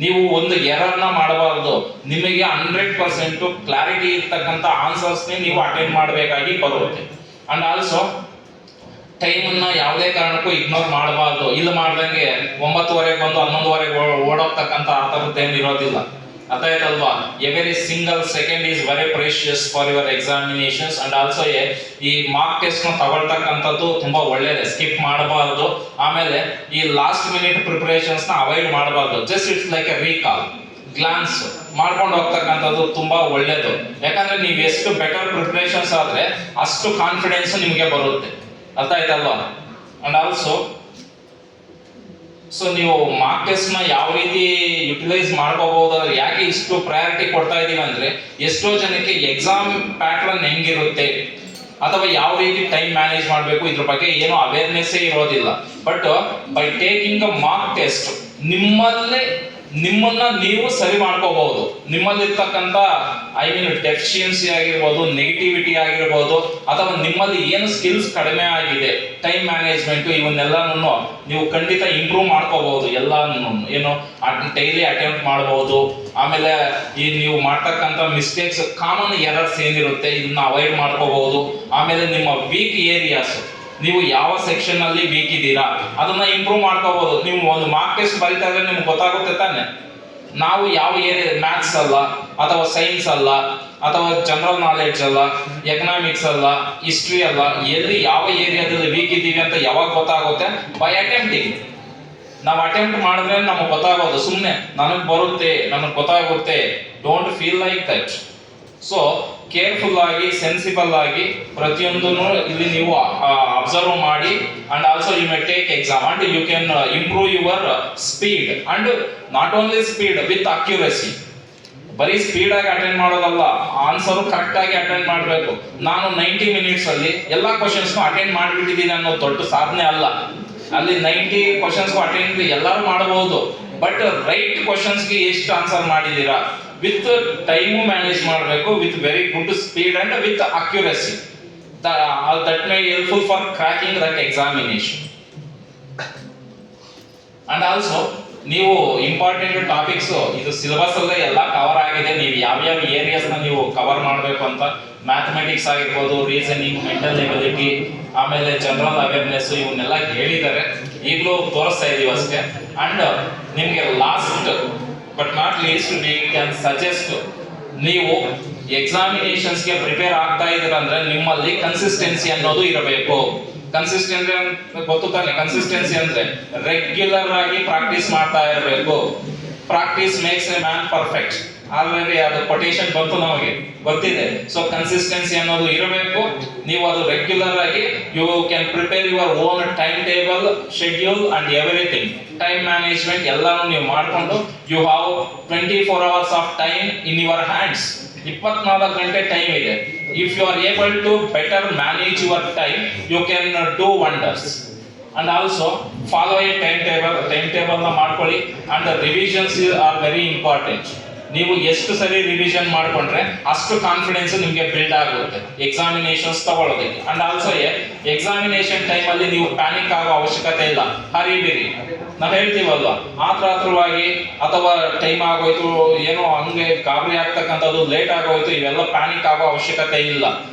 ನೀವು ಒಂದು ಎರರ್ನ ಮಾಡಬಾರದು. ನಿಮಗೆ 100% ಕ್ಲಾರಿಟಿ ಇರ್ತಕ್ಕಂಥ ಆನ್ಸರ್ಸ್ನೇ ನೀವು ಅಟೆಂಡ್ ಮಾಡಬೇಕಾಗಿ ಬರುತ್ತೆ. ಅಂಡ್ ಆಲ್ಸೋ ಟೈಮನ್ನ ಯಾವುದೇ ಕಾರಣಕ್ಕೂ ಇಗ್ನೋರ್ ಮಾಡಬಾರ್ದು. ಇಲ್ಲಿ ಮಾಡ್ದಂಗೆ 9:30 ಬಂದು 11:30 ಓಡೋಗ್ತಕ್ಕಂಥ ಆ ಥರದ್ದೇನು ಇರೋದಿಲ್ಲ. ಅರ್ಥ ಆಯ್ತಲ್ವಾ? Every single second is very precious for your examinations. And also ಈ ಮಾರ್ಕ್ ಟೆಸ್ಟ್ ನ ತಗೊಳ್ತಕ್ಕಂಥದ್ದು ತುಂಬಾ ಒಳ್ಳೇದೆ, ಸ್ಕಿಪ್ ಮಾಡಬಾರ್ದು. ಆಮೇಲೆ ಈ ಲಾಸ್ಟ್ ಮಿನಿಟ್ ಪ್ರಿಪರೇಷನ್ಸ್ ನ ಅವಾಯ್ಡ್ ಮಾಡಬಾರ್ದು. Just it's like A recall, glance ಮಾಡ್ಕೊಂಡು ಹೋಗ್ತಕ್ಕಂಥದ್ದು ತುಂಬಾ ಒಳ್ಳೇದು. ಯಾಕಂದ್ರೆ ನೀವು ಎಷ್ಟು ಬೆಟರ್ ಪ್ರಿಪರೇಷನ್ಸ್ ಆದ್ರೆ ಅಷ್ಟು ಕಾನ್ಫಿಡೆನ್ಸ್ ನಿಮಗೆ ಬರುತ್ತೆ. ಅರ್ಥ ಆಯ್ತಲ್ವಾ? ಅಂಡ್ ಆಲ್ಸೋ ಸೊ ನೀವು ಮಾರ್ಕ್ ಟೆಸ್ಟ್ ನ ಯಾವ ರೀತಿ ಯುಟಿಲೈಸ್ ಮಾಡ್ಕೋಬಹುದು ಅಂದ್ರೆ, ಯಾಕೆ ಇಷ್ಟು ಪ್ರಯಾರಿಟಿ ಕೊಡ್ತಾ ಇದೀವಿ ಅಂದ್ರೆ, ಎಷ್ಟೋ ಜನಕ್ಕೆ ಎಕ್ಸಾಮ್ ಪ್ಯಾಟರ್ನ್ ಹೆಂಗಿರುತ್ತೆ ಅಥವಾ ಯಾವ ರೀತಿ ಟೈಮ್ ಮ್ಯಾನೇಜ್ ಮಾಡಬೇಕು ಇದ್ರ ಬಗ್ಗೆ ಏನೋ ಅವೇರ್ನೆಸ್ ಇರೋದಿಲ್ಲ. But by taking a mark test ನಿಮ್ಮನ್ನ ನೀವು ಸರಿ ಮಾಡ್ಕೋಬಹುದು. ನಿಮ್ಮಲ್ಲಿರ್ತಕ್ಕಂಥ ಐ ಮೀನ್ ಡೆಫಿಷಿಯನ್ಸಿ ಆಗಿರ್ಬೋದು, ನೆಗೆಟಿವಿಟಿ ಆಗಿರ್ಬೋದು, ಅಥವಾ ನಿಮ್ಮಲ್ಲಿ ಏನು ಸ್ಕಿಲ್ಸ್ ಕಡಿಮೆ ಆಗಿದೆ, ಟೈಮ್ ಮ್ಯಾನೇಜ್ಮೆಂಟ್, ಇವನ್ನೆಲ್ಲನೂ ನೀವು ಖಂಡಿತ ಇಂಪ್ರೂವ್ ಮಾಡ್ಕೋಬಹುದು. ಎಲ್ಲಾನು ಏನು ಡೈಲಿ ಅಟೆಂಪ್ಟ್ ಮಾಡಬಹುದು. ಆಮೇಲೆ ಈ ನೀವು ಮಾಡ್ತಕ್ಕಂಥ ಮಿಸ್ಟೇಕ್ಸ್, ಕಾಮನ್ ಎರರ್ಸ್ ಏನಿರುತ್ತೆ ಇದನ್ನ ಅವಾಯ್ಡ್ ಮಾಡ್ಕೋಬಹುದು. ಆಮೇಲೆ ನಿಮ್ಮ ವೀಕ್ ಏರಿಯಾಸ್, ನೀವು ಯಾವ ಸೆಕ್ಷನ್ ಅಲ್ಲಿ ವೀಕ್ ಇದ್ದೀರಾ ಅದನ್ನ ಇಂಪ್ರೂವ್ ಮಾಡ್ಕೋಬಹುದು. ನೀವು ಒಂದು ಮಾರ್ಕ್ ಟೆಸ್ಟ್ ಬರೀತಾ ಇದ್ರೆ ನಿಮ್ಗೆ ಗೊತ್ತಾಗುತ್ತೆ ತಾನೆ, ನಾವು ಯಾವ ಏರಿಯಾ, ಮ್ಯಾಥ್ಸ್ ಅಲ್ಲ ಅಥವಾ ಸೈನ್ಸ್ ಅಲ್ಲ ಅಥವಾ ಜನರಲ್ ನಾಲೆಡ್ಜ್ ಅಲ್ಲ, ಎಕನಾಮಿಕ್ಸ್ ಅಲ್ಲ, ಹಿಸ್ಟ್ರಿ ಅಲ್ಲ, ಎಲ್ಲಿ ಯಾವ ಏರಿಯಾದಲ್ಲಿ ವೀಕ್ ಇದ್ದೀವಿ ಅಂತ ಯಾವಾಗ ಗೊತ್ತಾಗುತ್ತೆ? By attempting. ನಾವು ಅಟೆಂಪ್ಟ್ ಮಾಡಿದ್ರೆ ನಮಗೆ ಗೊತ್ತಾಗೋದು. ಸುಮ್ಮನೆ ನನಗೆ ಬರುತ್ತೆ, ನನಗೆ ಗೊತ್ತಾಗುತ್ತೆ, don't feel like that. So careful ಆಗಿ ಸೆನ್ಸಿಬಲ್ ಆಗಿ ಪ್ರತಿಯೊಂದನ್ನು ಇಲ್ಲಿ ನೀವು ಅಬ್ಸರ್ವ್ ಮಾಡಿ, and also you may take exam and you can improve your speed and not only speed with accuracy. ಬರೀ ಸ್ಪೀಡ್ ಆಗಿ ಅಟೆಂಡ್ ಮಾಡೋದಲ್ಲ, ಆನ್ಸರ್ ಕರೆಕ್ಟ್ ಆಗಿ ಅಟೆಂಡ್ ಮಾಡಬೇಕು. ನಾನು 90 ಮಿನಿಟ್ಸ್ ಅಲ್ಲಿ ಎಲ್ಲಾ ಕ್ವಶನ್ಸ್ ಅಟೆಂಡ್ ಮಾಡಿಬಿಟ್ಟಿದ್ದೀನಿ ಅನ್ನೋ ದೊಡ್ಡ ಸಾಧನೆ ಅಲ್ಲ. ಅಲ್ಲಿ 90 ಕ್ವಶನ್ಸ್ ಅಟೆಂಡ್ ಎಲ್ಲರೂ ಮಾಡಬಹುದು, ಬಟ್ ರೈಟ್ ಕ್ವಶನ್ಸ್ಗೆ ಎಷ್ಟು ಆನ್ಸರ್ ಮಾಡಿದ್ದೀರಾ, ವಿತ್ ಟೈಮು ಮ್ಯಾನೇಜ್ ಮಾಡಬೇಕು, with very good speed and with accuracy. That may helpful for cracking that examination. And also ನೀವು ಇಂಪಾರ್ಟೆಂಟ್ ಟಾಪಿಕ್ಸ್ ಇದು ಸಿಲೆಬಸ್ ಅಲ್ಲೇ ಎಲ್ಲ ಕವರ್ ಆಗಿದೆ. ನೀವು ಯಾವ್ಯಾವ ಏರಿಯಾಸ್ ನ ನೀವು ಕವರ್ ಮಾಡಬೇಕು ಅಂತ, ಮ್ಯಾಥಮೆಟಿಕ್ಸ್ ಆಗಿರ್ಬೋದು, ರೀಸನಿಂಗ್, ಮೆಂಟಲ್ ಎಬಿಲಿಟಿ, ಆಮೇಲೆ ಜನರಲ್ ಅವೇರ್ನೆಸ್, ಇವನ್ನೆಲ್ಲ ಹೇಳಿದ್ದಾರೆ. ಈಗಲೂ ತೋರಿಸ್ತಾ ಇದೀವಿ ಅಷ್ಟೇ. ಅಂಡ್ ನಿಮಗೆ last but not least we can suggest, ನೀವು ಎಕ್ಸಾಮಿನೇಷನ್ಸ್ಗೆ ಪ್ರಿಪೇರ್ ಆಗ್ತಾ ಇದ್ದೀರ ಅಂದ್ರೆ ನಿಮ್ಮಲ್ಲಿ ಕನ್ಸಿಸ್ಟೆನ್ಸಿ ಅನ್ನೋದು ಇರಬೇಕು. ಕನ್ಸಿಸ್ಟೆನ್ಸಿ ಗೊತ್ತು ತಾನೆ? ಕನ್ಸಿಸ್ಟೆನ್ಸಿ ಅಂದ್ರೆ ರೆಗ್ಯುಲರ್ ಆಗಿ ಪ್ರಾಕ್ಟೀಸ್ ಮಾಡ್ತಾ ಇರಬೇಕು. Practice makes A man perfect. Already ಅದು ಕೊಟೇಶನ್ ಬಂತು, ನಮಗೆ ಗೊತ್ತಿದೆ. ಸೊ ಕನ್ಸಿಸ್ಟೆನ್ಸಿ ಅನ್ನೋದು ಇರಬೇಕು. ನೀವು ಅದು ರೆಗ್ಯುಲರ್ ಆಗಿ you can prepare your own time table, schedule and everything. Time management ಎಲ್ಲಾನು ನೀವು ಮಾಡಿಕೊಂಡು you have 24 hours of time in your hands. 24 ಗಂಟೆ ಟೈಮ್ ಇದೆ. If you are able to better manage your time, you can do wonders. And also follow a time table ನ ಮಾಡ್ಕೊಳ್ಳಿ. And revisions are very important. ನೀವು ಎಷ್ಟು ಸರಿ revision ಮಾಡ್ಕೊಂಡ್ರೆ ಅಷ್ಟು confidence ನಿಮಗೆ ಬಿಲ್ಡ್ ಆಗುತ್ತೆ ಎಕ್ಸಾಮಿನೇಷನ್ಸ್ ತಗೊಳ್ಳೋದಕ್ಕೆ. ಅಂಡ್ ಆಲ್ಸೋ ಎಕ್ಸಾಮಿನೇಷನ್ ಟೈಮ್ ಅಲ್ಲಿ ನೀವು ಪ್ಯಾನಿಕ್ ಆಗೋ ಅವಶ್ಯಕತೆ ಇಲ್ಲ. ಹರಿಬಿರಿ ನಾವ್ ಹೇಳ್ತೀವಲ್ವಾ, ಆತ್ರವಾಗಿ ಅಥವಾ ಟೈಮ್ ಆಗೋಯ್ತು ಏನೋ ಹಂಗೆ ಗಾಬರಿ ಆಗ್ತಕ್ಕಂಥದ್ದು, ಲೇಟ್ ಆಗೋಯ್ತು, ಇವೆಲ್ಲ ಪ್ಯಾನಿಕ್ ಆಗೋ ಅವಶ್ಯಕತೆ ಇಲ್ಲ.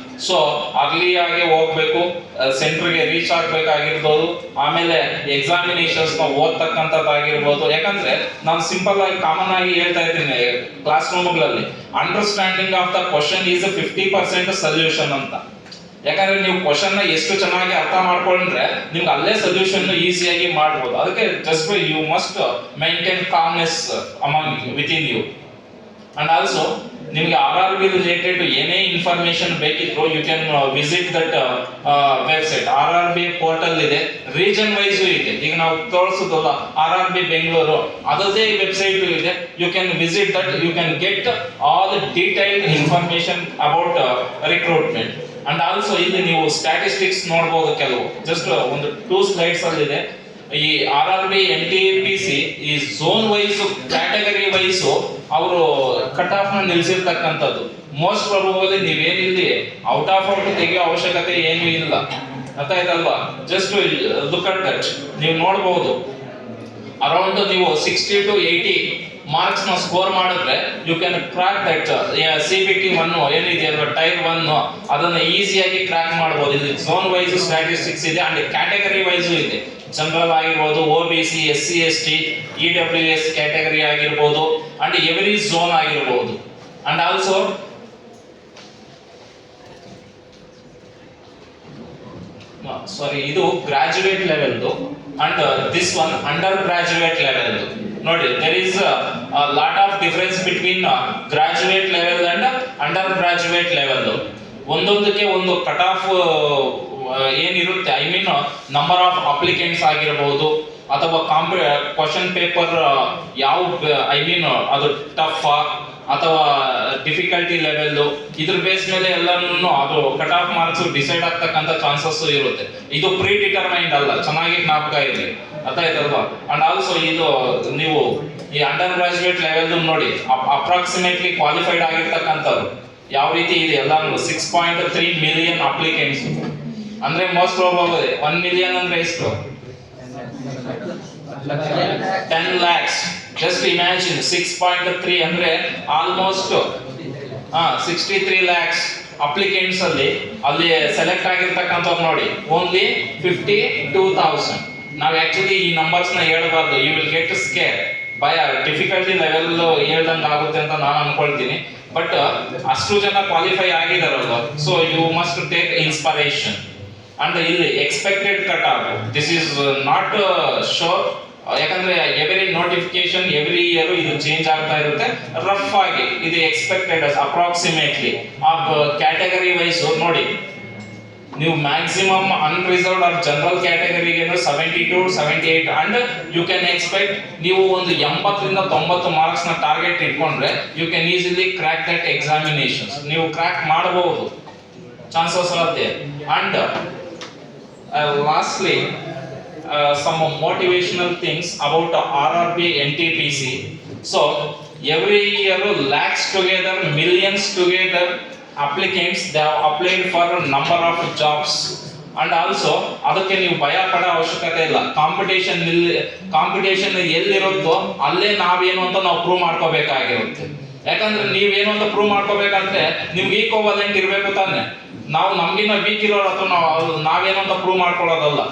ಸೊ ಅರ್ಲಿಯಾಗಿ ಹೋಗ್ಬೇಕು, ಸೆಂಟರ್ಗೆ ರೀಚ್ ಆಗ್ಬೇಕಾಗಿರ್ಬೋದು, ಆಮೇಲೆ ಎಕ್ಸಾಮಿನೇಷನ್ಸ್ ಓದ್ತಕ್ಕಂಥದ್ದಾಗಿರ್ಬೋದು. ಯಾಕಂದ್ರೆ ನಾನು ಸಿಂಪಲ್ ಆಗಿ ಕಾಮನ್ ಆಗಿ ಹೇಳ್ತಾ ಇದ್ದೀನಿ ಕ್ಲಾಸ್ ರೂಮ್ಗಳಲ್ಲಿ, understanding of the question is 50% solution ಅಂತ. ಯಾಕಂದ್ರೆ ನೀವು ಕ್ವಶನ್ ನ ಎಷ್ಟು ಚೆನ್ನಾಗಿ ಅರ್ಥ ಮಾಡ್ಕೊಂಡ್ರೆ ನಿಮ್ಗೆ ಅಲ್ಲೇ ಸೊಲ್ಯೂಷನ್ ಈಸಿಯಾಗಿ ಮಾಡ್ಬೋದು. ಅದಕ್ಕೆ just you must maintain calmness among with in you. And also ನಿಮ್ಗೆ RRB ರಿಲೇಟೆಡ್ ಏನೇ ಇನ್ಫಾರ್ಮೇಶನ್ ಬೇಕಿದ್ರು you can visit that website. RRB portal ಇದೆ, ರೀಜನ್ ವೈಸ್ ಇದೆ. ಈಗ ನಾವು ತೋರಿಸೋದಲ್ಲ RRB ಬೆಂಗಳೂರು, ಅದರದೇ ವೆಬ್ಸೈಟ್ ಇದೆ. You can visit that, you can get all detailed information about recruitment. And also ಇಲ್ಲಿ ನೀವು ಸ್ಟ್ಯಾಟಿಸ್ಟಿಕ್ಸ್ ನೋಡಬಹುದು. ಕೆಲವು ಜಸ್ಟ್ ಒಂದು 2 slides ಅಲ್ಲಿ ಇದೆ. ಈ RRB NTPC ಈ ಝೋನ್ ವೈಸ್, ಕ್ಯಾಟಗರಿ ವೈಸ್ ಅವರು ಕಟ್ ಆಫ್ ನ ನಿಲ್ಸಿರ್ತಕ್ಕಂಥದ್ದು. ಮೋಸ್ಟ್ ಪ್ರಾಬಬಲಿ ನೀವೇನಿಲ್ಲಿ ಔಟ್ ಆಫ್ ತೆಗೆಯೋ ಅವಶ್ಯಕತೆ ಏನು ಇಲ್ಲ. ಅರ್ಥ ಆಯ್ತಲ್ವಾ? Just look at that. ನೀವು ನೋಡಬಹುದು ಅರೌಂಡ್ ನೀವು 60 to 80 ಮಾರ್ಕ್ಸ್ ನ ಸ್ಕೋರ್ ಮಾಡಿದ್ರೆ you can crack that CBT 1 ಏನಿದೆ ಅಲ್ವಾ, ಟೈರ್ 1, ಅದನ್ನ ಈಸಿಯಾಗಿ ಕ್ರಾಕ್ ಮಾಡಬಹುದು. ಇಲ್ಲಿ ಝೋನ್ ವೈಸ್ ಸ್ಟ್ಯಾಟಿಸ್ಟಿಕ್ಸ್ ಇದೆ ಅಂಡ್ ಕ್ಯಾಟಗರಿ ವೈಸ್ ಇದೆ. ಜನರಲ್ ಆಗಿರ್ಬೋದು, OBC, SC ST, EWS category ಆಗಿರ್ಬೋದು, ಅಂಡ್ ಎವ್ರಿ ಝೋನ್ ಆಗಿರ್ಬೋದು. ಅಂಡ್ ಆಲ್ಸೋ ಸಾರಿ, ಇದು ಗ್ರಾಜುಯೇಟ್ ಲೆವೆಲ್ದು and this one undergraduate ಲೆವೆಲ್ದು. ನೋಡಿ, there is a lot of difference between graduate level and undergraduate level. ಒಂದೊಂದಕ್ಕೆ ಒಂದು cut off ಏನಿರುತ್ತೆ, I mean number of applicants ಆಗಿರಬಹುದು, ಅಥವಾ question paper ಯಾವ ಐ ಮೀನ್ ಅದು ಟಫ್ ಅಥವಾ ಡಿಫಿಕಲ್ಟಿ ಲೆವೆಲ್, ಇದ್ರ ಬೇಸ್ ಮೇಲೆ ಎಲ್ಲಾನು ಅದು ಕಟ್ ಆಫ್ ಮಾರ್ಕ್ಸ್ ಡಿಸೈಡ್ ಆಗ್ತಕ್ಕಂಥ ಚಾನ್ಸಸ್ ಇರುತ್ತೆ. ಇದು ಪ್ರೀ ಡಿಟರ್ಮೈನ್ಡ್ ಅಲ್ಲ, ಚೆನ್ನಾಗಿ ಜ್ಞಾಪಕ ಇರಲಿ. ಅರ್ಥ ಆಯ್ತಲ್ವಾ? ಅಂಡ್ ಆಲ್ಸೋ ಇದು ನೀವು ಈ ಅಂಡರ್ ಗ್ರಾಜುಯೇಟ್ ಲೆವೆಲ್ ನೋಡಿ, ಅಪ್ರಾಕ್ಸಿಮೇಟ್ಲಿ ಕ್ವಾಲಿಫೈಡ್ ಆಗಿರ್ತಕ್ಕಂಥವ್ರು ಯಾವ ರೀತಿ ಇದೆ ಎಲ್ಲಾನು 6.3 ಮಿಲಿಯನ್ ಅಪ್ಲಿಕೆಂಟ್ಸ್. ಅಂದ್ರೆ ಮೋಸ್ಟ್ ಪ್ರಾಬಬಲಿ 1 ಮಿಲಿಯನ್ ಅಂದ್ರೆ ಎಷ್ಟು? 10 lakhs. ಜಸ್ಟ್ ಇಮ್ಯಾಜಿನ್ 6.3 ಅಂದ್ರೆ ಆಲ್ಮೋಸ್ಟ್ 63 lakhs ಅಪ್ಲಿಕೆಂಟ್ಸ್ ಅಲ್ಲಿ ಸೆಲೆಕ್ಟ್ ಆಗಿರ್ತಕ್ಕಂಥವ್ರು ನೋಡಿ ಓನ್ಲಿ 52,000. ನಾವು ಆಕ್ಚುಲಿ ಈ ನಂಬರ್ಸ್ ನ ಹೇಳಬಾರ್ದು, ಯು ವಿಲ್ ಗೆಟ್ ಸ್ಕೇರ್. ಭಯ, ಡಿಫಿಕಲ್ಟಿ ಲೆವೆಲ್ ಹೇಳ್ದಂಗೆ ಆಗುತ್ತೆ ಅಂತ ನಾನು ಅನ್ಕೊಳ್ತೀನಿ. ಬಟ್ ಅಷ್ಟು ಜನ ಕ್ವಾಲಿಫೈ ಆಗಿದಾರಲ್ವ, so you must take inspiration. And ಇಲ್ಲಿ expected cut off, this is not sure ಯಾಕಂದ್ರೆ ಎವ್ರಿ ನೋಟಿಫಿಕೇಶನ್ ಎವ್ರಿ ಇಯರ್ ಇದು ಚೇಂಜ್ ಆಗ್ತಾ ಇರುತ್ತೆ. ರಫ್ ಆಗಿ ಇದು ಎಕ್ಸ್ಪೆಕ್ಟೆಡ್ ಅಪ್ರಾಕ್ಸಿಮೇಟ್ಲಿ ಆ ಕ್ಯಾಟಗರಿ ವೈಸ್ ನೋಡಿ, ನೀವು ಮ್ಯಾಕ್ಸಿಮಮ್ ಅನ್ರಿಸರ್ವ್ಡ್ ಆರ್ ಜನರಲ್ ಕ್ಯಾಟಗರಿಗೆ 72 78 ಅಂಡ್ ಯು ಕ್ಯಾನ್ ಎಕ್ಸ್ಪೆಕ್ಟ್ ನೀವು ಒಂದು 80ರಿಂದ 90 ಮಾರ್ಕ್ಸ್ ನ ಟಾರ್ಗೆಟ್ ಇಟ್ಕೊಂಡ್ರೆ you can easily crack that examinations. ನೀವು ಕ್ರ್ಯಾಕ್ ಮಾಡಬಹುದು, chances are there. And lastly some motivational things about RRB NTPC. So every year lakhs together, millions together applicants they have applied for a number of jobs. And also ಅದಕ್ಕೆ ನೀವು ಭಯ ಪಡೋ ಅವಶ್ಯಕತೆ ಇಲ್ಲ. Competition ಎಲ್ಲಿರುತ್ತೋ ಅಲ್ಲೇ ನಾವೇನು ಅಂತ ನಾವು ಪ್ರೂವ್ ಮಾಡ್ಕೋಬೇಕಾಗಿರುತ್ತೆ. ಯಾಕಂದ್ರೆ ನೀವೇನು ಅಂತ ಪ್ರೂವ್ ಮಾಡ್ಕೋಬೇಕಂದ್ರೆ ನಿಮ್ಗೆ ಈಕ್ವಲೆಂಟ್ ಇರಬೇಕು ತಾನೆ. ನಾವು ನಮ್ಗಿನ್ನ ವೀಕ್ ಇರೋರ ಹತ್ರ ನಾವೇನು ಅಂತ ಪ್ರೂವ್ ಮಾಡ್ಕೊಳ್ಳೋದಲ್ಲ.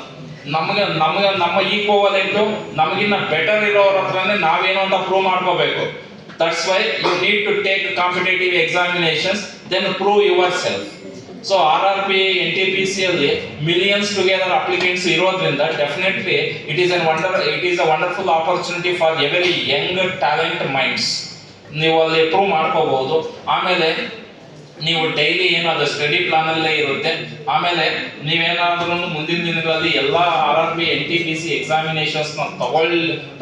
ನಮ್ಮ ಈಕ್ವಲೆಂಟ್ ನಮಗಿನ್ನ ಬೆಟರ್ ಇರೋರ ಹತ್ರನೇ ನಾವೇನು ಅಂತ ಪ್ರೂವ್ ಮಾಡ್ಕೋಬೇಕು. That's why you need to take competitive examinations, then prove yourself. So RRB NTPC ಅಲ್ಲಿ ಮಿಲಿಯನ್ಸ್ ಟುಗೆದರ್ ಅಪ್ಲಿಕೆಂಟ್ಸ್ ಇರೋದ್ರಿಂದ definitely it is a wonderful opportunity for every young talent minds. ನೀವು ಅಲ್ಲಿ prove ಮಾಡ್ಕೋಬಹುದು. ಆಮೇಲೆ ನೀವು daily ಏನಾದ್ರು study plan ಅಲ್ಲೇ ಇರುತ್ತೆ. ಆಮೇಲೆ ನೀವೇನಾದ್ರೂ ಮುಂದಿನ ದಿನಗಳಲ್ಲಿ ಎಲ್ಲ RRB NTPC ಎಕ್ಸಾಮಿನೇಷನ್ಸ್ ನ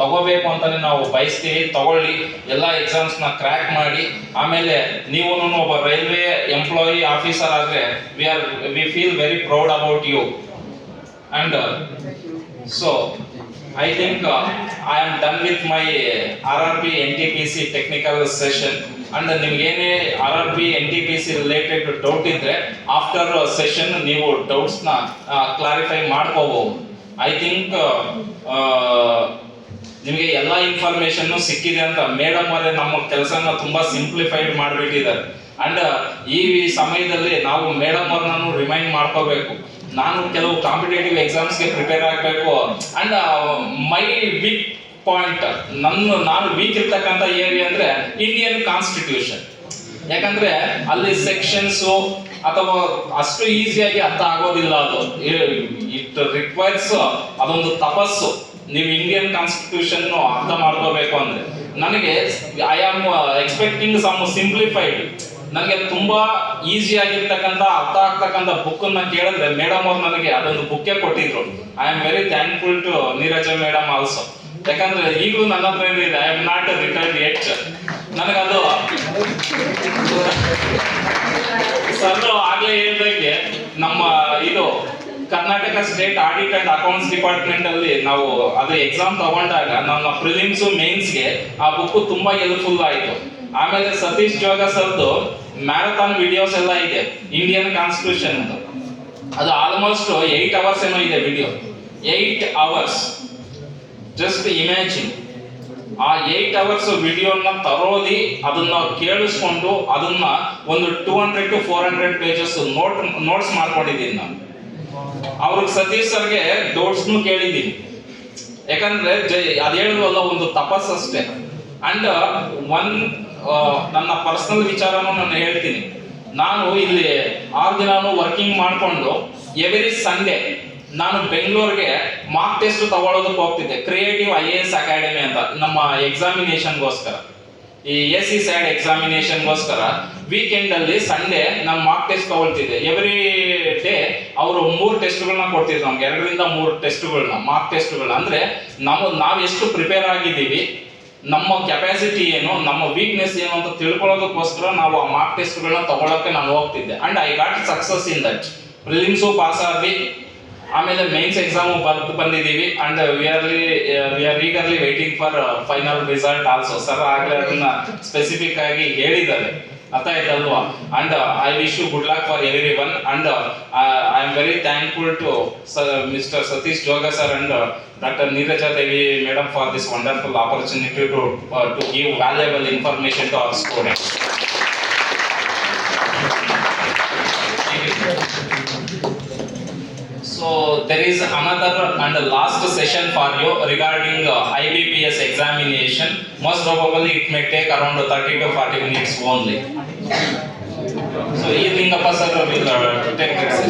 ತಗೋಬೇಕು ಅಂತಾನೆ ನಾವು ಬಯಸ್ತೀವಿ. ತಗೊಳ್ಳಿ, ಎಲ್ಲ ಎಕ್ಸಾಮ್ಸ್ ನ ಕ್ರ್ಯಾಕ್ ಮಾಡಿ. ಆಮೇಲೆ ನೀವು ಒಬ್ಬ ರೈಲ್ವೆ ಎಂಪ್ಲಾಯಿ ಆಫೀಸರ್ ಆದ್ರೆ we feel very proud about you. And so I think I am done with my RRB NTPC technical session. And ನಿಮಗೇನೇ RRB NTPC related doubt ಇದ್ರೆ ಆಫ್ಟರ್ ಸೆಷನ್ ನೀವು doubts ನ clarify ಮಾಡ್ಕೋಬಹುದು. I think ನಿಮಗೆ ಎಲ್ಲ information ಸಿಕ್ಕಿದೆ ಅಂತ madam ಅವರೇ ನಮ್ಮ ಕೆಲಸನ ತುಂಬಾ ಸಿಂಪ್ಲಿಫೈಡ್ ಮಾಡಿಬಿಟ್ಟಿದ್ದಾರೆ. ಅಂಡ್ ಈ ಸಮಯದಲ್ಲಿ ನಾವು ಮೇಡಮ್ ಅವ್ರನ್ನ ರಿಮೈಂಡ್ ಮಾಡ್ಕೋಬೇಕು. ನಾನು ಕೆಲವು ಕಾಂಪಿಟೇಟಿವ್ ಎಕ್ಸಾಮ್ಸ್ಗೆ ಪ್ರಿಪೇರ್ ಆಗಬೇಕು. ಅಂಡ್ ಮೈ ವೀಕ್ ಪಾಯಿಂಟ್, ನಾನು ವೀಕ್ ಇರ್ತಕ್ಕಂಥ ಏರಿಯಾ ಅಂದ್ರೆ ಇಂಡಿಯನ್ ಕಾನ್ಸ್ಟಿಟ್ಯೂಷನ್. ಯಾಕಂದ್ರೆ ಅಲ್ಲಿ ಸೆಕ್ಷನ್ಸ್ ಅಥವಾ ಅಷ್ಟು ಈಸಿಯಾಗಿ ಅರ್ಥ ಆಗೋದಿಲ್ಲ. ಅದು ಇಟ್ ರಿಕ್ವೈರ್ಸ್ ಅದೊಂದು ತಪಸ್ಸು. ನೀವು ಇಂಡಿಯನ್ ಕಾನ್ಸ್ಟಿಟ್ಯೂಷನ್ ಅರ್ಥ ಮಾಡ್ಕೋಬೇಕು ಅಂದ್ರೆ ನನಗೆ I am expecting some simplified. ನನಗೆ ತುಂಬಾ ಈಸಿ ಆಗಿರ್ತಕ್ಕಂಥ ಅರ್ಥ ಆಗ್ತಕ್ಕಂಥ ಬುಕ್ ಅನ್ನ ಕೇಳಿದ್ರೆ ಮೇಡಮ್ ಅವ್ರು ನನಗೆ ಅದೊಂದು ಬುಕ್ಕೇ ಕೊಟ್ಟಿದ್ರು. I am very thankful to Neeraja madam also. ಯಾಕಂದ್ರೆ ಈಗಲೂ ನನ್ನ ಹತ್ರ ಇದೆ, I am not retired yet. ನನಗದು ಸರ್ ಆಗ್ಲೇ ಹೇಳ್ದಂಗೆ ನಮ್ಮ ಇದು Karnataka state audit and accounts department ಅಲ್ಲಿ ನಾವು ಅದು ಎಕ್ಸಾಮ್ ತಗೊಂಡಾಗ ನನ್ನ ಪ್ರಿಲಿಮ್ಸ್ ಮೇನ್ಸ್ಗೆ ಆ ಬುಕ್ ತುಂಬಾ ಹೆಲ್ಪ್ಫುಲ್ ಆಯ್ತು. ಆಮೇಲೆ ಸತೀಶ್ ಜೋಗ ಸರ್ದು ಮ್ಯಾರಥಾನ್ ವಿಡಿಯೋಸ್ ಎಲ್ಲ ಇದೆ ಇಂಡಿಯನ್ ಕಾನ್ಸ್ಟಿಟ್ಯೂಷನ್. ಅದು ಆಲ್ಮೋಸ್ಟ್ 8 hours ಏನೋ ಇದೆ ವಿಡಿಯೋ. 8 hours. ಜಸ್ಟ್ ಇಮ್ಯಾಜಿನ್ ಆ 8 hours ವಿಡಿಯೋನ ತರೋದಿ ಅದನ್ನ ಕೇಳಿಸ್ಕೊಂಡು ಅದನ್ನ ಒಂದು 200 to 400 pages ನೋಟ್ಸ್ ಮಾಡ್ಕೊಂಡಿದ್ದೀನಿ ನಾನು. ಅವ್ರಿಗೆ ಸತೀಶ್ ಸರ್ಗೆ ಡೌಟ್ಸ್ನು ಕೇಳಿದ್ದೀನಿ. ಯಾಕಂದ್ರೆ ಅದ್ ಹೇಳಿದ್ವಲ್ಲ ಒಂದು ತಪಸ್ಸಷ್ಟೇ. ಅಂಡ್ ನನ್ನ ಪರ್ಸನಲ್ ವಿಚಾರನೂ ನಾನು ಹೇಳ್ತೀನಿ. ನಾನು ಇಲ್ಲಿ 6 ದಿನಾನು ವರ್ಕಿಂಗ್ ಮಾಡಿಕೊಂಡು ಎವ್ರಿ ಸಂಡೇ ನಾನು ಬೆಂಗಳೂರಿಗೆ ಮಾರ್ಕ್ ಟೆಸ್ಟ್ ತಗೊಳ್ಳೋದಕ್ಕೆ ಹೋಗ್ತಿದ್ದೆ. ಕ್ರಿಯೇಟಿವ್ IAS ಅಕಾಡೆಮಿ ಅಂತ ನಮ್ಮ ಎಕ್ಸಾಮಿನೇಷನ್ಗೋಸ್ಕರ, ಈ AC SAT ಎಕ್ಸಾಮಿನೇಷನ್ಗೋಸ್ಕರ ವೀಕೆಂಡ್ ಅಲ್ಲಿ ಸಂಡೇ ನಾನು ಮಾರ್ಕ್ ಟೆಸ್ಟ್ ತಗೊಳ್ತಿದ್ದೆ. ಎವ್ರಿ ಡೇ ಅವರು 3 ಟೆಸ್ಟ್ಗಳನ್ನ ಕೊಡ್ತಿದ್ರು ನಮ್ಗೆ, 2 ರಿಂದ 3 ಟೆಸ್ಟ್ಗಳನ್ನ, ಮಾರ್ಕ್ ಟೆಸ್ಟ್ಗಳನ್ನ. ಅಂದ್ರೆ ನಾವು ಎಷ್ಟು ಪ್ರಿಪೇರ್ ಆಗಿದ್ದೀವಿ, ನಮ್ಮ ಕೆಪಾಸಿಟಿ ಏನು, ನಮ್ಮ ವೀಕ್ನೆಸ್ ಏನು ಅಂತ ತಿಳ್ಕೊಳ್ಳೋದಕ್ಕೋಸ್ಕರ ನಾವು ಆ ಮಾರ್ಕ್ ಟೆಸ್ಟ್ಗಳನ್ನ ತಗೊಳಕ್ಕೆ ನಾನು ಹೋಗ್ತಿದ್ದೆ. And I got success in that. Prelims pass ಆದ್ವಿ, ಆಮೇಲೆ ಮೇನ್ಸ್ ಎಕ್ಸಾಮು ಬಂದಿದ್ದೀವಿ. And we are eagerly waiting for final result also. Sir ಆಗ್ಲೇ ಅದನ್ನ ಸ್ಪೆಸಿಫಿಕ್ ಆಗಿ ಹೇಳಿದ್ದಾರೆ, ಅರ್ಥ ಆಯ್ತಲ್ವಾ? And I wish you good luck for everyone. And I am very thankful to mister Satish Joga sir and Dr. Neeraja Devi madam for this wonderful opportunity to give valuable information to our students. So there is another and last session for you regarding IBPS examination. Most probably it may take around 30 to 40 minutes only. So Lingappa sir will take this.